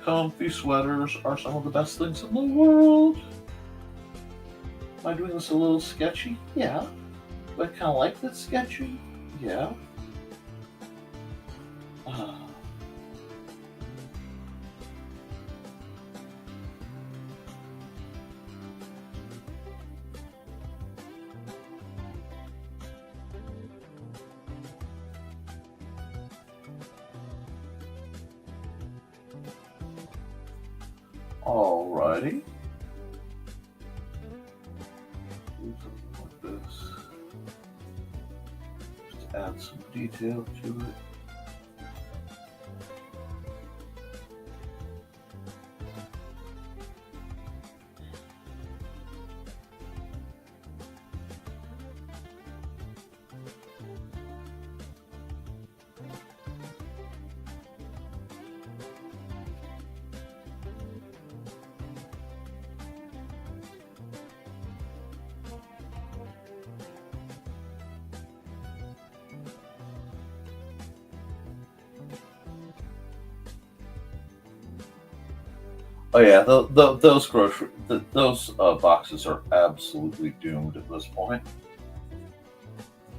Comfy sweaters are some of the best things in the world. Am I doing this a little sketchy? Yeah. Do I kind of like that sketchy? Yeah. Alrighty. Do something like this. Just add some detail to it. Oh yeah, those those boxes are absolutely doomed at this point.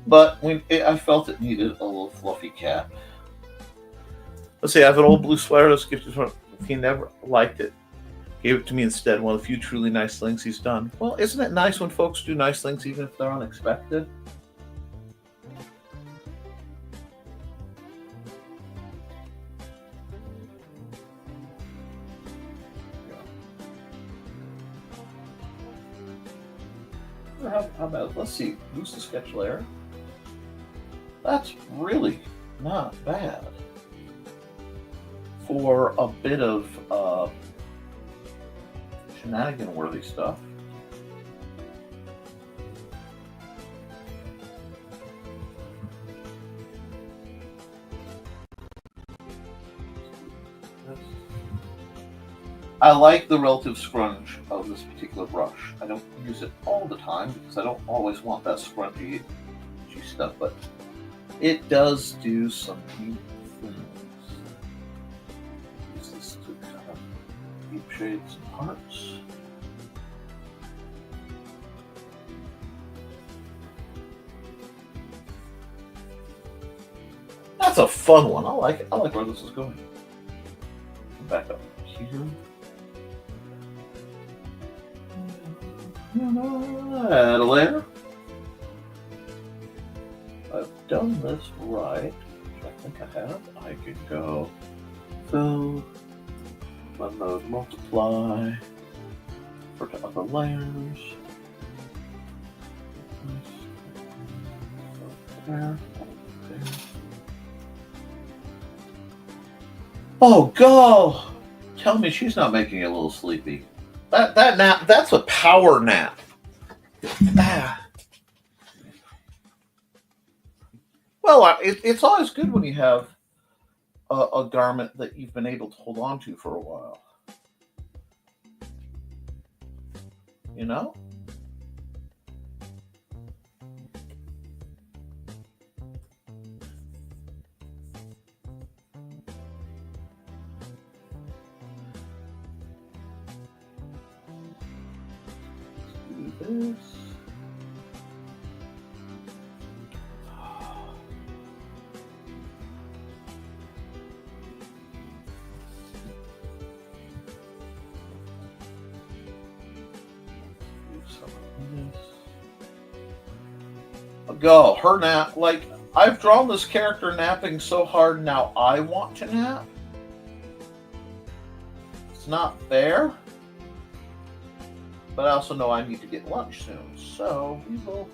But I felt it needed a little fluffy cat. Let's see, I have an old blue sweater that's gifted from. He never liked it. Gave it to me instead. One of the few truly nice things he's done. Well, isn't it nice when folks do nice things even if they're unexpected? How about, let's see, who's the sketch layer? That's really not bad for a bit of shenanigan-worthy stuff. I like the relative scrunch of this particular brush. I don't use it all the time because I don't always want that scrunchy stuff, but it does do some neat things. Use this to kind of deep shade some parts. That's a fun one. I like it. I like where this is going. Back up here. Add a layer. I've done this right, which I think I have. I can go fill, my mode multiply, for the other layers. There, there. Oh, God! Tell me she's not making you a little sleepy. That nap, that's a power nap. Well, it's always good when you have a garment that you've been able to hold on to for a while. You know? This. Go, her nap. Like, I've drawn this character napping so hard now I want to nap. It's not fair. But I also know I need to get lunch soon, so we will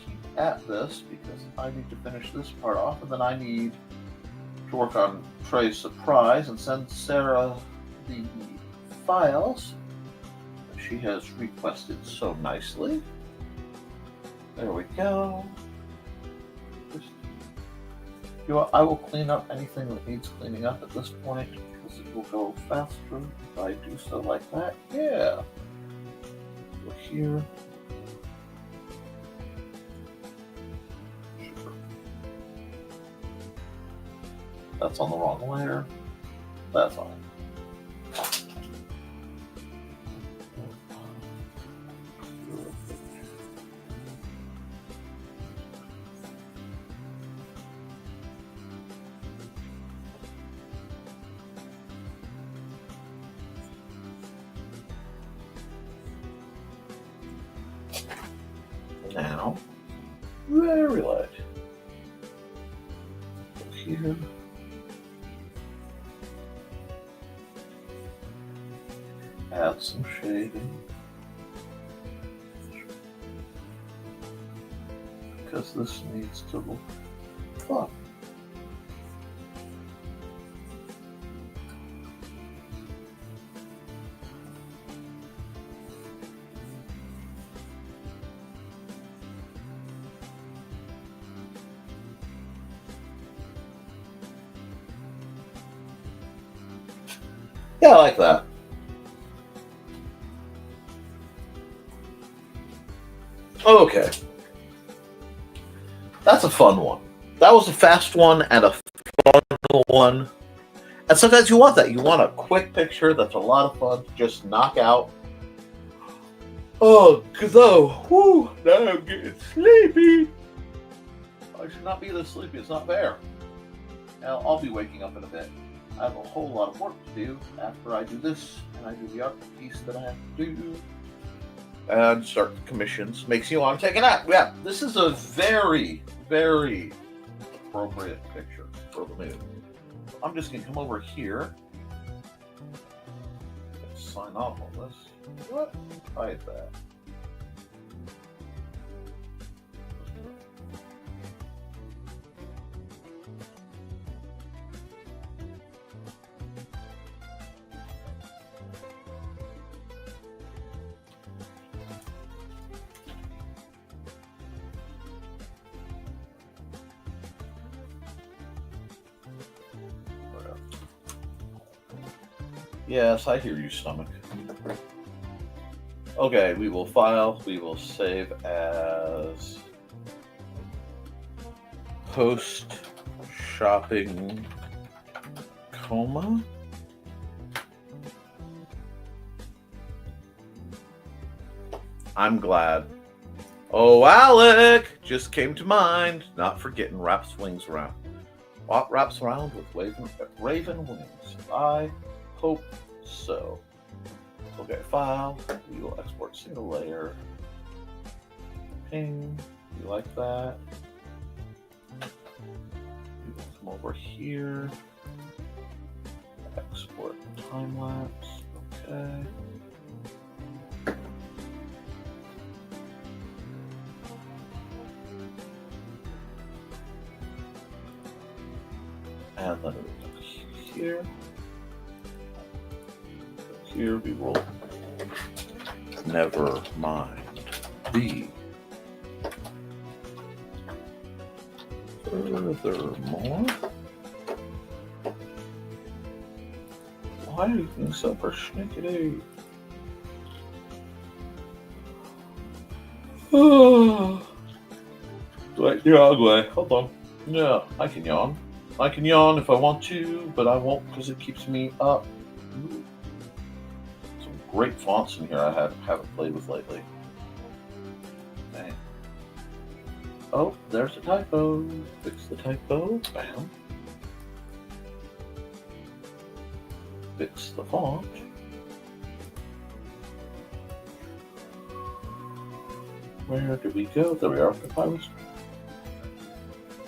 keep at this because I need to finish this part off, and then I need to work on Trey's surprise and send Sarah the files that she has requested so nicely. There we go. I will clean up anything that needs cleaning up at this point. It will go faster if I do so like that. Yeah. Go here. Sure. That's on the wrong layer. That's on. Now, very light. Go here. Add some shading. Because this needs to look fun. Yeah, I like that. Okay. That's a fun one. That was a fast one and a fun one. And sometimes you want that. You want a quick picture that's a lot of fun to just knock out. Oh, whew, now I'm getting sleepy. I should not be this sleepy. It's not fair. Now, I'll be waking up in a bit. I have a whole lot of work to do after I do this, and I do the art piece that I have to do, and start the commissions. Makes you want to take a nap. Yeah, this is a very, very appropriate picture for the moon. I'm just going to come over here. Let's sign off on this. What? Hide that. Yes, I hear you, stomach. Okay, we will file. We will save as post shopping coma. I'm glad. Oh, Alec just came to mind. Not forgetting wraps wings around. What wraps around with raven wings? I hope so. Okay, file. We will export single layer. Ping. You like that? We will come over here. Export time lapse. Okay. And then here. Here we will never mind the furthermore. Why are you being so persnickety? Wait, you're ugly. Hold on. Yeah, I can yawn. I can yawn if I want to, but I won't because it keeps me up. Ooh. Great fonts in here I haven't played with lately. Okay. Oh, there's a typo. Fix the typo. Bam. Fix the font. Where did we go? There we are. Papyrus.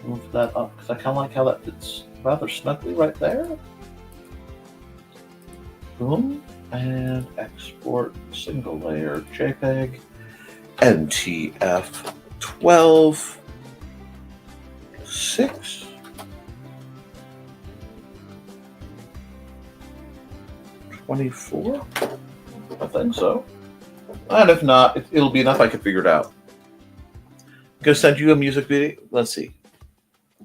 Move that up because I kind of like how that fits rather snugly right there. Boom. And export single layer JPEG NTF 12.6. I think so. And if not, it'll be enough I can figure it out. I'm going to send you a music video. Let's see.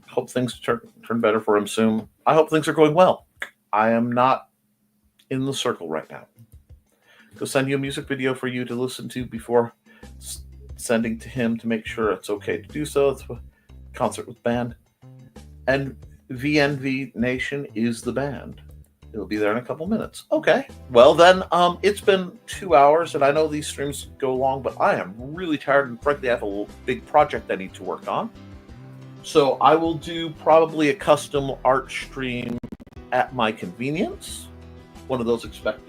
Hope things turn better for him soon. I hope things are going well. I am not in the circle right now. Go send you a music video for you to listen to before sending to him to make sure it's okay to do so. It's a concert with band. And VNV Nation is the band. It'll be there in a couple minutes. Okay. Well then, it's been 2 hours and I know these streams go long, but I am really tired and frankly I have a big project I need to work on. So I will do probably a custom art stream at my convenience. One of those expect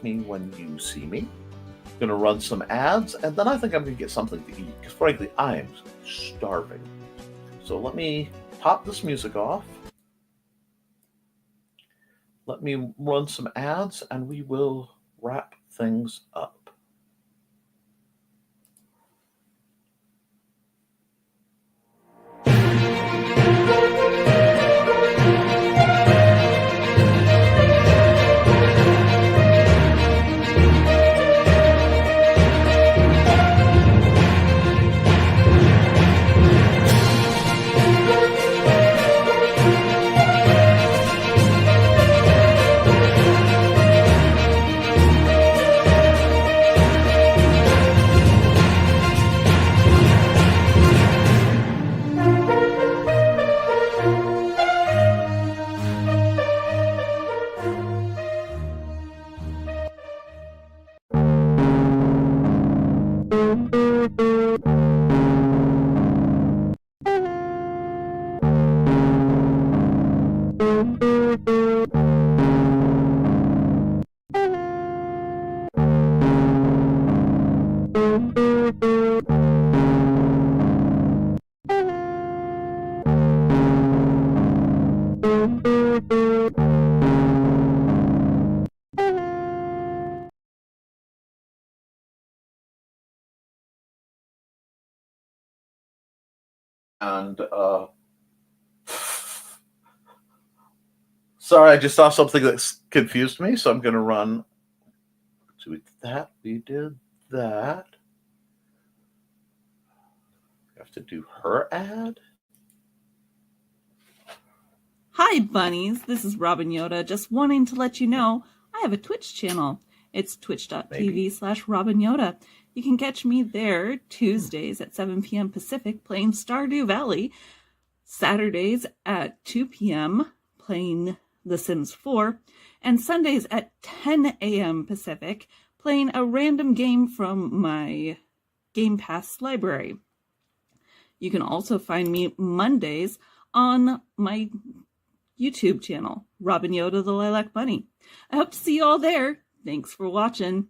me when you see me. I'm gonna run some ads, and then I think I'm gonna get something to eat because frankly I am starving. So let me pop this music off. Let me run some ads, and we will wrap things up. And sorry, I just saw something that confused me, so I'm going to run. So we did that. We did that. We have to do her ad. Hi, bunnies. This is Robin Yoda. Just wanting to let you know I have a Twitch channel. It's twitch.tv/Robin Yoda. You can catch me there Tuesdays at 7 p.m. Pacific playing Stardew Valley, Saturdays at 2 p.m. playing The Sims 4, and Sundays at 10 a.m. Pacific playing a random game from my Game Pass library. You can also find me Mondays on my YouTube channel, Robin Yoda the Lilac Bunny. I hope to see you all there. Thanks for watching.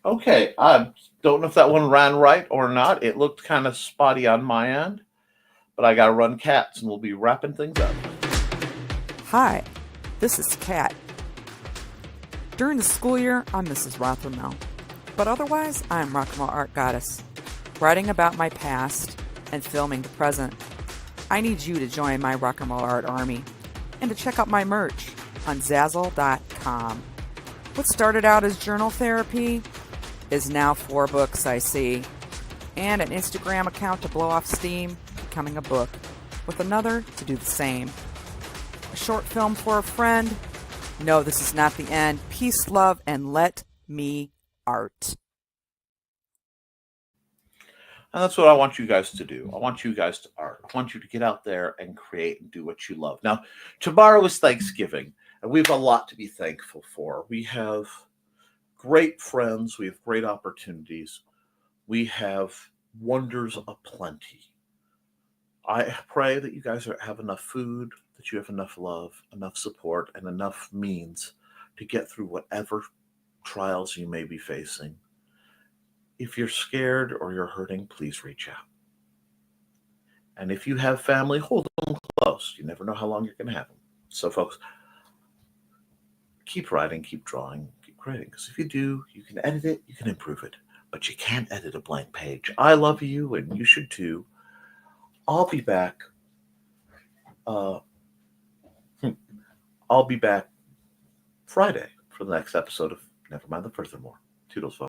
Okay, I don't know if that one ran right or not. It looked kind of spotty on my end, but I got to run cats, and we'll be wrapping things up. Hi, this is Kat. During the school year, I'm Mrs. Rothermel, but otherwise, I'm Rock and Roll Art Goddess, writing about my past and filming the present. I need you to join my Rock and Roll Art Army and to check out my merch on Zazzle.com. What started out as journal therapy is now 4 books, I see, and an Instagram account to blow off steam, becoming a book, with another to do the same. A short film for a friend. No, this is not the end. Peace, love, and let me art. And that's what I want you guys to do. I want you guys to art. I want you to get out there and create and do what you love. Now, tomorrow is Thanksgiving, and we have a lot to be thankful for. We have great friends. We have great opportunities. We have wonders aplenty. I pray that you guys have enough food, that you have enough love, enough support, and enough means to get through whatever trials you may be facing. If you're scared or you're hurting, please reach out. And if you have family, hold them close. You never know how long you're going to have them. So, folks, keep writing, keep drawing, keep creating. Because if you do, you can edit it, you can improve it. But you can't edit a blank page. I love you, and you should too. I'll be back. I'll be back Friday for the next episode of Nevermind the Furthermore. Toodles, folks.